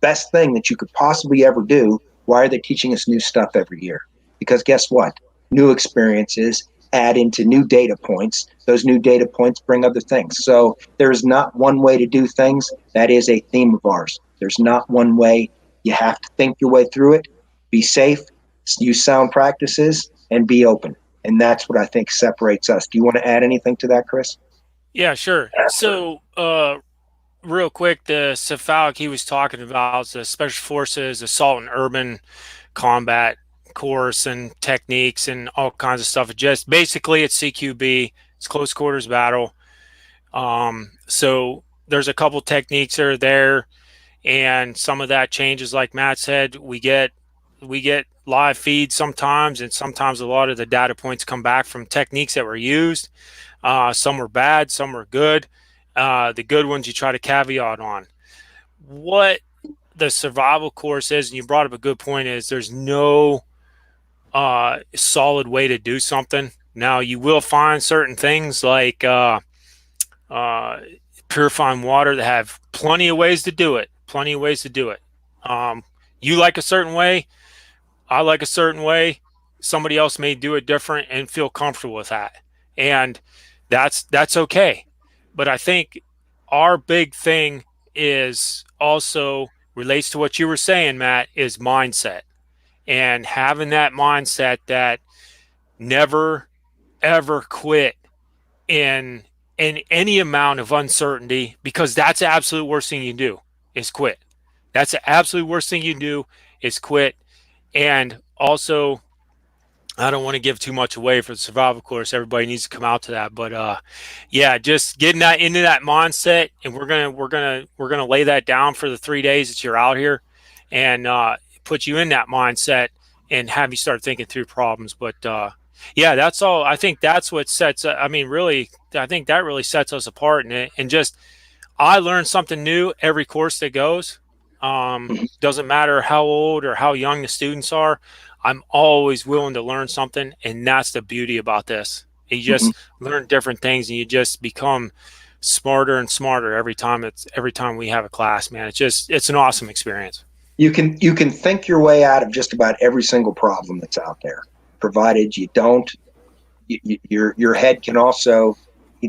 best thing that you could possibly ever do, why are they teaching us new stuff every year? Because guess what? New experiences add into new data points. Those new data points bring other things. So there's not one way to do things. That is a theme of ours. There's not one way. You have to think your way through it, be safe, use sound practices, and be open. And that's what I think separates us. Do you want to add anything to that, Chris? Yeah, sure. So, real quick, the Cephalic he was talking about is the Special Forces Assault and Urban Combat course and techniques and all kinds of stuff. It just basically it's CQB, it's close quarters battle. So there's a couple techniques that are there, and some of that changes. Like Matt said, we get live feeds sometimes, and sometimes a lot of the data points come back from techniques that were used. Some were bad, some were good. The good ones you try to caveat on. What the survival course is, and you brought up a good point, is there's no solid way to do something. Now, you will find certain things like uh, purifying water that have plenty of ways to do it. Plenty of ways to do it. Um, you like a certain way, I like a certain way. Somebody else may do it different and feel comfortable with that, and that's okay. But I think our big thing is also relates to what you were saying, Matt, is mindset, and having that mindset that never ever quit in any amount of uncertainty, because that's the absolute worst thing you can do is quit. That's the absolute worst thing you can do is quit. And also, I don't want to give too much away for the survival course. Everybody needs to come out to that. But yeah, just getting that into that mindset, and we're gonna lay that down for the 3 days that you're out here, and put you in that mindset and have you start thinking through problems. But yeah, that's all. I think that's what sets. I mean, really, I think that really sets us apart, and just I learn something new every course that goes. Doesn't matter how old or how young the students are. I'm always willing to learn something, and that's the beauty about this. You Mm-hmm. just learn different things, and you just become smarter and smarter every time we have a class. Man, it's an awesome experience. You can think your way out of just about every single problem that's out there, provided you don't. Your head can also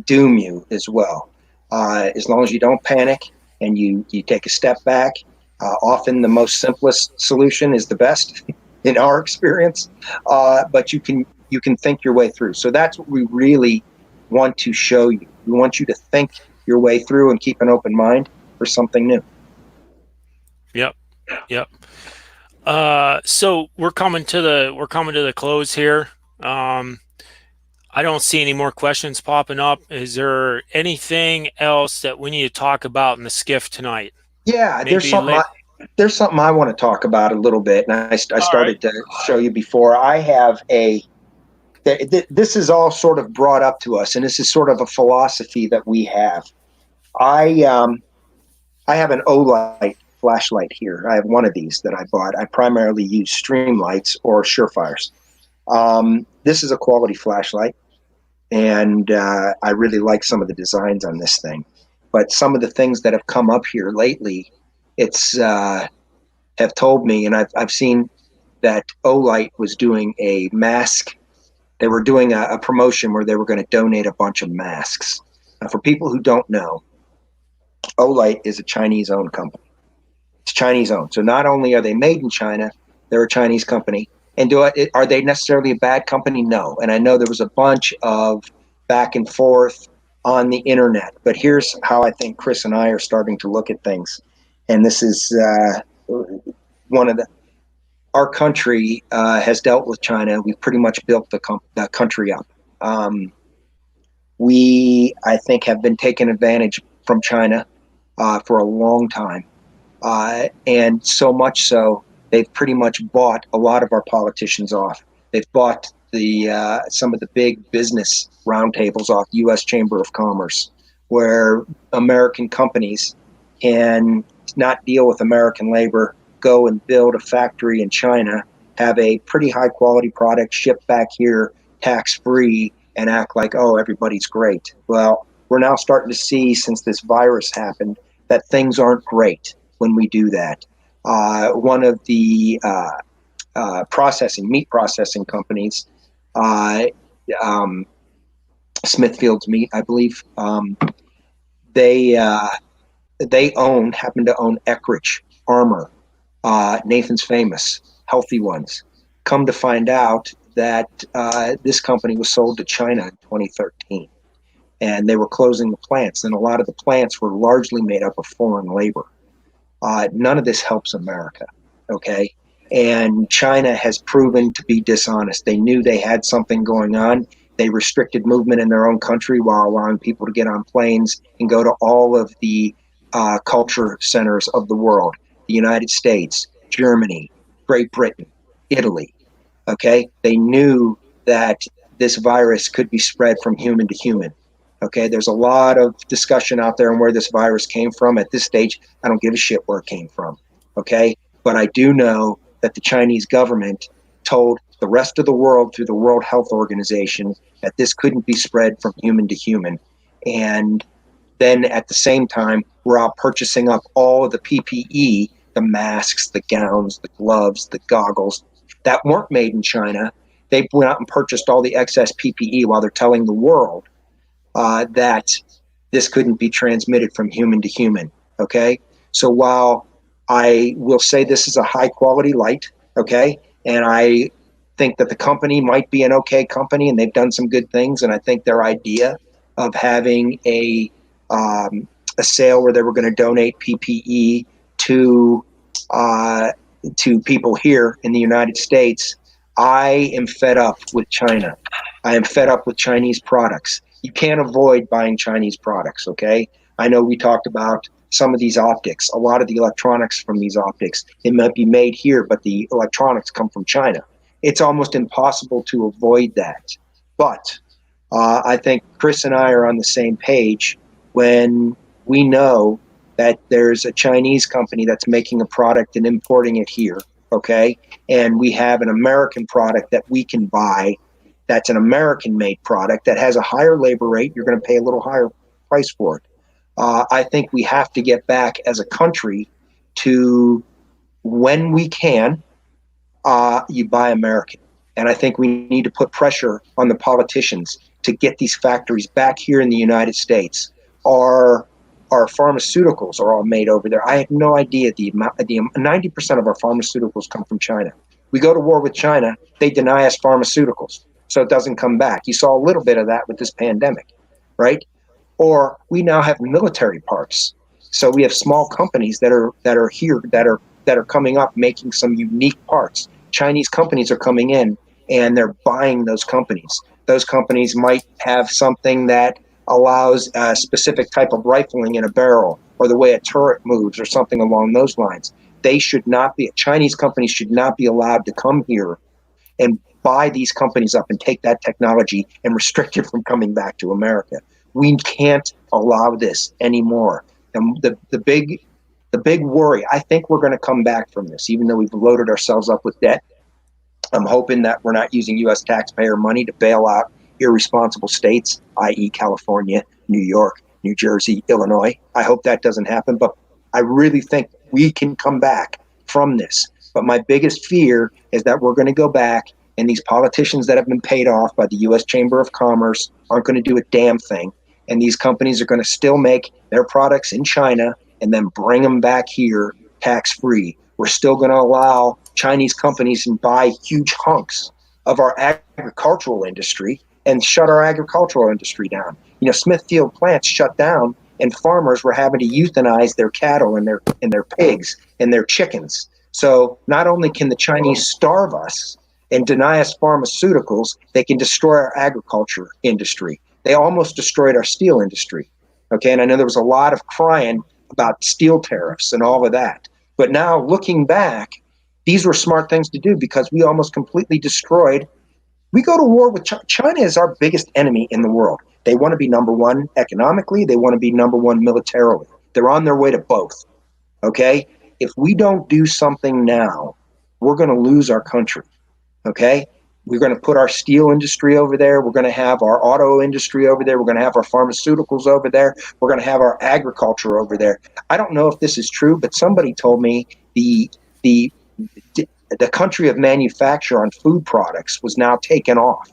doom you as well. As long as you don't panic and you take a step back. Often the most simplest solution is the best in our experience, but you can think your way through. So that's what we really want to show you. We want you to think your way through and keep an open mind for something new. Yep, yep. So we're coming to the close here. Um, I don't see any more questions popping up. Is there anything else that we need to talk about in the skiff tonight? Yeah, Maybe late. there's something I want to talk about a little bit, and I All right. started to show you before. I have this is all sort of brought up to us, and this is sort of a philosophy that we have. I have an Olight flashlight here. I have one of these that I bought. I primarily use stream lights or Surefires. This is a quality flashlight, and I really like some of the designs on this thing. But some of the things that have come up here lately, it's have told me, and I've seen that Olight was doing a mask. They were doing a promotion where they were going to donate a bunch of masks. Now, for people who don't know, Olight is a Chinese-owned company. It's Chinese-owned. So not only are they made in China, they're a Chinese company. And are they necessarily a bad company? No. And I know there was a bunch of back and forth on the internet. But here's how I think Chris and I are starting to look at things. And this is one of the our country has dealt with China. We've pretty much built the country up. We, I think, have been taken advantage from China for a long time. And so much so, they've pretty much bought a lot of our politicians off. They've bought some of the big business roundtables off U.S. Chamber of Commerce, where American companies can not deal with American labor, go and build a factory in China, have a pretty high quality product shipped back here tax free, and act like, oh, everybody's great. Well, we're now starting to see, since this virus happened, that things aren't great when we do that. One of the meat processing companies, uh, um, Smithfield's Meat, I believe, they happen to own Eckrich, Armor, Nathan's Famous, Healthy Ones. Come to find out that this company was sold to China in 2013, and they were closing the plants, and a lot of the plants were largely made up of foreign labor. None of this helps America, okay? And China has proven to be dishonest. They knew they had something going on. They restricted movement in their own country while allowing people to get on planes and go to all of the culture centers of the world: the United States, Germany, Great Britain, Italy. Okay? They knew that this virus could be spread from human to human. Okay, there's a lot of discussion out there on where this virus came from. At this stage, I don't give a shit where it came from. Okay, but I do know that the Chinese government told the rest of the world through the World Health Organization that this couldn't be spread from human to human. And then at the same time, we're out purchasing up all of the PPE, the masks, the gowns, the gloves, the goggles that weren't made in China. They went out and purchased all the excess PPE while they're telling the world that this couldn't be transmitted from human to human. Okay, so while I will say this is a high quality light, okay, and I think that the company might be an okay company and they've done some good things, and I think their idea of having a sale where they were going to donate PPE to uh, to people here in the United States. I am fed up with China. I am fed up with Chinese products. You can't avoid buying Chinese products, okay? I know we talked about some of these optics, a lot of the electronics from these optics. It might be made here, but the electronics come from China. It's almost impossible to avoid that. But I think Chris and I are on the same page when we know that there's a Chinese company that's making a product and importing it here, okay? And we have an American product that we can buy that's an American made product that has a higher labor rate. You're going to pay a little higher price for it. I think we have to get back as a country to, when we can, you buy American. And I think we need to put pressure on the politicians to get these factories back here in the United States. Our pharmaceuticals are all made over there. I have no idea the 90% of our pharmaceuticals come from China. We go to war with China, they deny us pharmaceuticals, so it doesn't come back. You saw a little bit of that with this pandemic, right? Or we now have military parts. So we have small companies that are here that are coming up making some unique parts. Chinese companies are coming in and they're buying those companies. Those companies might have something that allows a specific type of rifling in a barrel, or the way a turret moves, or something along those lines. They should not be, Chinese companies should not be allowed to come here and buy these companies up and take that technology and restrict it from coming back to America. We can't allow this anymore. And the big worry, I think we're going to come back from this, even though we've loaded ourselves up with debt. I'm hoping that we're not using U.S. taxpayer money to bail out irresponsible states, i.e., California, New York, New Jersey, Illinois. I hope that doesn't happen, but I really think we can come back from this. But my biggest fear is that we're going to go back, and these politicians that have been paid off by the U.S. Chamber of Commerce aren't going to do a damn thing. and these companies are going to still make their products in China and then bring them back here tax free. We're still going to allow Chinese companies to buy huge hunks of our agricultural industry and shut our agricultural industry down. You know, Smithfield plants shut down, and farmers were having to euthanize their cattle and their pigs and their chickens. So not only can the Chinese starve us and deny us pharmaceuticals, they can destroy our agriculture industry. They almost destroyed our steel industry. Okay, and I know there was a lot of crying about steel tariffs and all of that. But now looking back, these were smart things to do because we almost completely destroyed. We go to war with China. China is our biggest enemy in the world. They want to be number one economically. They want to be number one militarily. They're on their way to both. Okay? If we don't do something now, we're going to lose our country. Okay? We're going to put our steel industry over there. We're going to have our auto industry over there. We're going to have our pharmaceuticals over there. We're going to have our agriculture over there. I don't know if this is true, but somebody told me the the country of manufacture on food products was now taken off.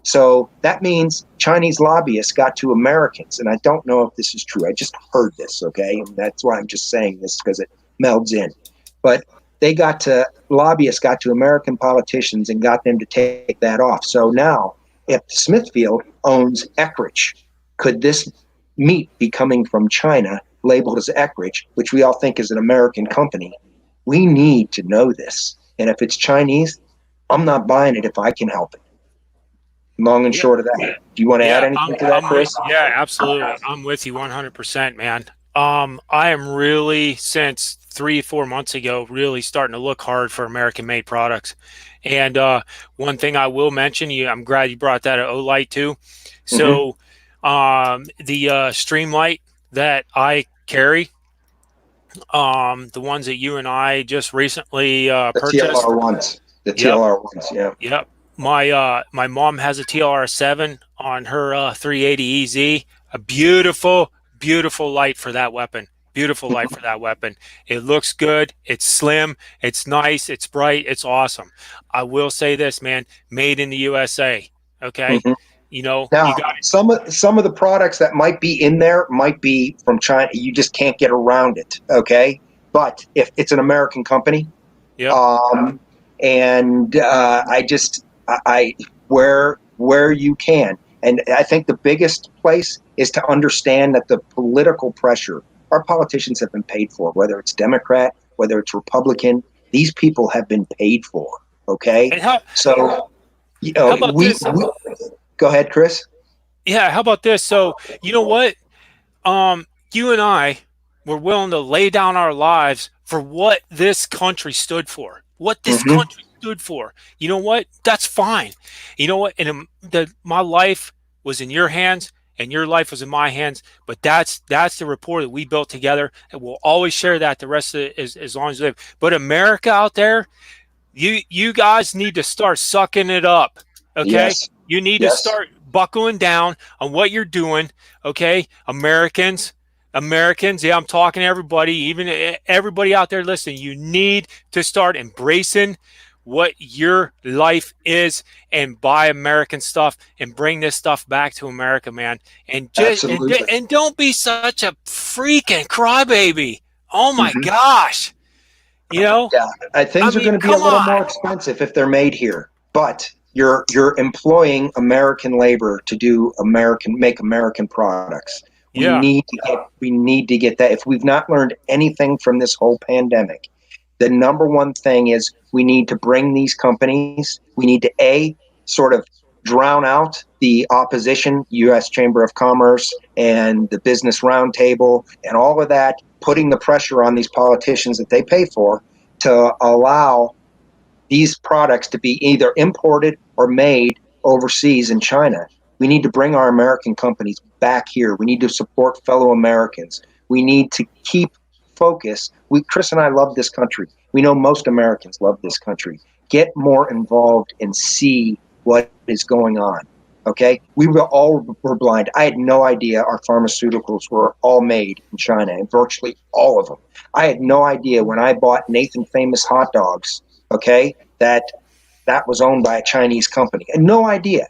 So that means Chinese lobbyists got to Americans, and I don't know if this is true. I just heard this, okay? And that's why I'm just saying this because it melds in. But lobbyists got to American politicians and got them to take that off. So now, if Smithfield owns Eckrich, could this meat be coming from China labeled as Eckrich, which we all think is an American company? We need to know this. And if it's Chinese, I'm not buying it if I can help it. Long and Yeah. short of that. Do you want to add Yeah, anything to that, Chris? yeah, absolutely. I'm with you 100%, man. I am really, since 3, 4 months ago, really starting to look hard for American-made products. And one thing I will mention, I'm glad you brought that Olight too. Mm-hmm. So, the Streamlight that I carry, the ones that you and I just recently The purchased. TLR ones. The Yep. TLR ones, yeah. Yep. My mom has a TLR7 on her 380 EZ. A beautiful light for that weapon. Beautiful light for that weapon. It looks good. It's slim. It's nice. It's bright. It's awesome. I will say this, man. Made in the USA. Okay. Mm-hmm. You know, you Now, got it. some of the products that might be in there might be from China. You just can't get around it, okay? But if it's an American company, Yep. um, and I where you can, and I think the biggest place is to understand that the political pressure our politicians have been paid for, whether it's Democrat, whether it's Republican, these people have been paid for. Okay, And so you how know about this? we go ahead, Chris. Yeah, how about this? So, you know what? You and I were willing to lay down our lives for what this country stood for. What this Mm-hmm. country stood for. You know what? That's fine. You know what? And my life was in your hands, and your life was in my hands. But that's the rapport that we built together, and we'll always share that the rest of it as long as we live. But America out there, you guys need to start sucking it up. Okay? Yes, You need to yes, start buckling down on what you're doing. Okay? Americans, yeah, I'm talking to everybody, even everybody out there listening. You need to start embracing what your life is and buy American stuff and bring this stuff back to America, man. And absolutely. and don't be such a freaking crybaby. Oh my Mm-hmm. gosh. You know? Yeah, I things are mean, going to be a come little on. more expensive if they're made here, but you're employing American labor to make American products. Yeah. We need to get that. If we've not learned anything from this whole pandemic, the number one thing is we need to bring these companies. We need to sort of drown out the opposition, U.S. Chamber of Commerce and the Business Roundtable and all of that, putting the pressure on these politicians that they pay for to allow these products to be either imported or made overseas in China. We need to bring our American companies back here. We need to support fellow Americans. We need to keep focus. Chris and I love this country. We know most Americans love this country. Get more involved and see what is going on. Okay, we were blind. I had no idea our pharmaceuticals were all made in China, and virtually all of them. I had no idea when I bought Nathan Famous hot dogs. Okay, that was owned by a Chinese company. And no idea.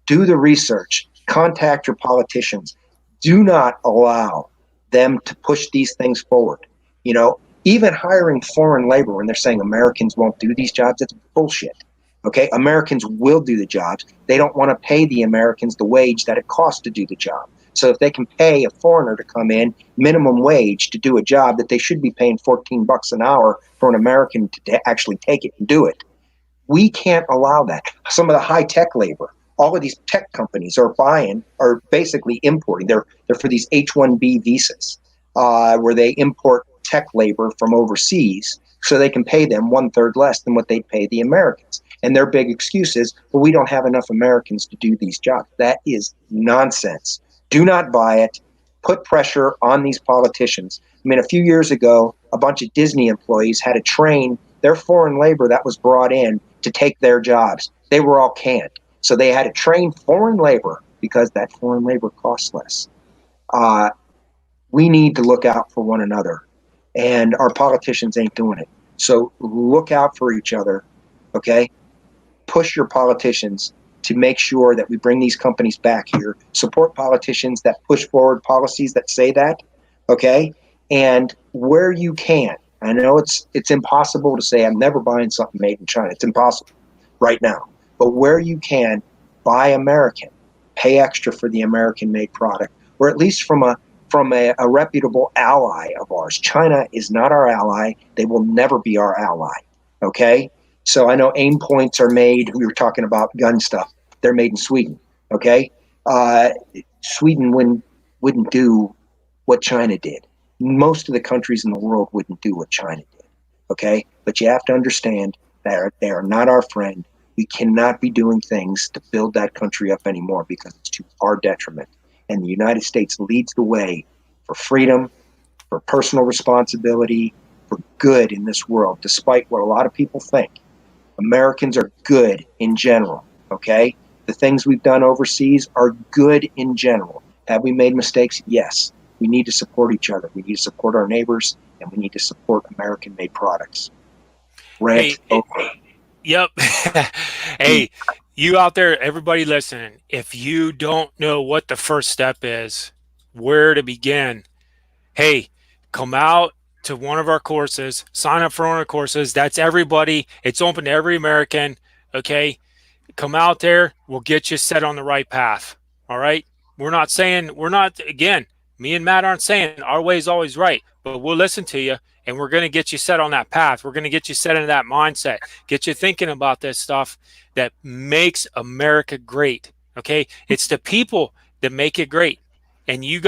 Do the research. Contact your politicians. Do not allow them to push these things forward. You know, even hiring foreign labor when they're saying Americans won't do these jobs, that's bullshit. Okay, Americans will do the jobs. They don't want to pay the Americans the wage that it costs to do the job. So if they can pay a foreigner to come in minimum wage to do a job that they should be paying $14 an hour for an American to actually take it and do it, we can't allow that. Some of the high tech labor, all of these tech companies are basically importing. They're for these H-1B visas, where they import tech labor from overseas so they can pay them 1/3 less than what they'd pay the Americans. And their big excuse is, well, we don't have enough Americans to do these jobs. That is nonsense. Do not buy it. Put pressure on these politicians. I mean, a few years ago, a bunch of Disney employees had to train their foreign labor that was brought in to take their jobs. They were all canned. So they had to train foreign labor because that foreign labor costs less. We need to look out for one another, and our politicians ain't doing it. So look out for each other, okay? Push your politicians to make sure that we bring these companies back here. Support politicians that push forward policies that say that, okay? And where you can, I know it's impossible to say I'm never buying something made in China. It's impossible right now. But where you can, buy American, pay extra for the American-made product, or at least from a reputable ally of ours. China is not our ally. They will never be our ally. Okay? So I know aim points are made. We were talking about gun stuff. They're made in Sweden. Okay? Sweden wouldn't do what China did. Most of the countries in the world wouldn't do what China did. Okay? But you have to understand that they are not our friend. We cannot be doing things to build that country up anymore because it's to our detriment. And the United States leads the way for freedom, for personal responsibility, for good in this world, despite what a lot of people think. Americans are good in general, okay? The things we've done overseas are good in general. Have we made mistakes? Yes. We need to support each other. We need to support our neighbors, and we need to support American-made products. Rant over. Yep. Hey, you out there, everybody listening, if you don't know what the first step is, where to begin, hey, come out to one of our courses, sign up for one of our courses. That's everybody. It's open to every American. Okay. Come out there. We'll get you set on the right path. All right. Again, me and Matt aren't saying our way is always right, but we'll listen to you and we're going to get you set on that path. We're going to get you set into that mindset, get you thinking about this stuff that makes America great. Okay. It's the people that make it great. And you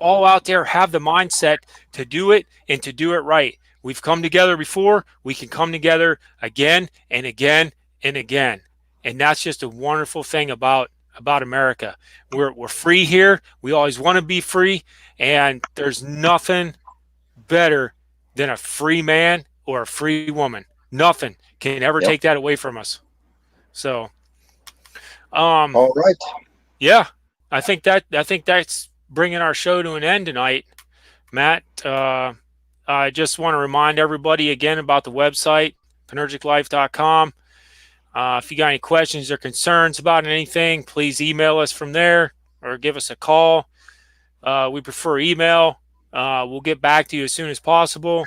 all out there have the mindset to do it and to do it right. We've come together before. We can come together again and again and again. And that's just a wonderful thing about America. We're free here. We always want to be free, and there's nothing better than a free man or a free woman. Nothing can ever take that away from us. So, all right. Yeah, I think that's bringing our show to an end tonight, Matt. I just want to remind everybody again about the website, penergiclife.com. If you got any questions or concerns about anything, please email us from there or give us a call. We prefer email. We'll get back to you as soon as possible.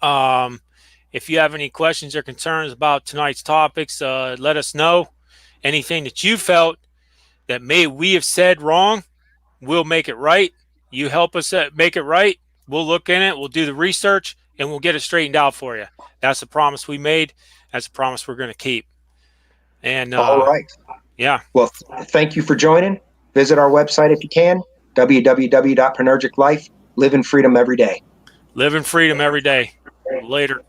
If you have any questions or concerns about tonight's topics, let us know. Anything that you felt that we have said wrong, we'll make it right. You help us make it right. We'll look in it. We'll do the research, and we'll get it straightened out for you. That's a promise we made. That's a promise we're going to keep. And all right. Yeah. Well, thank you for joining. Visit our website if you can, www.penergiclife. Live in freedom every day. Live in freedom every day. Later.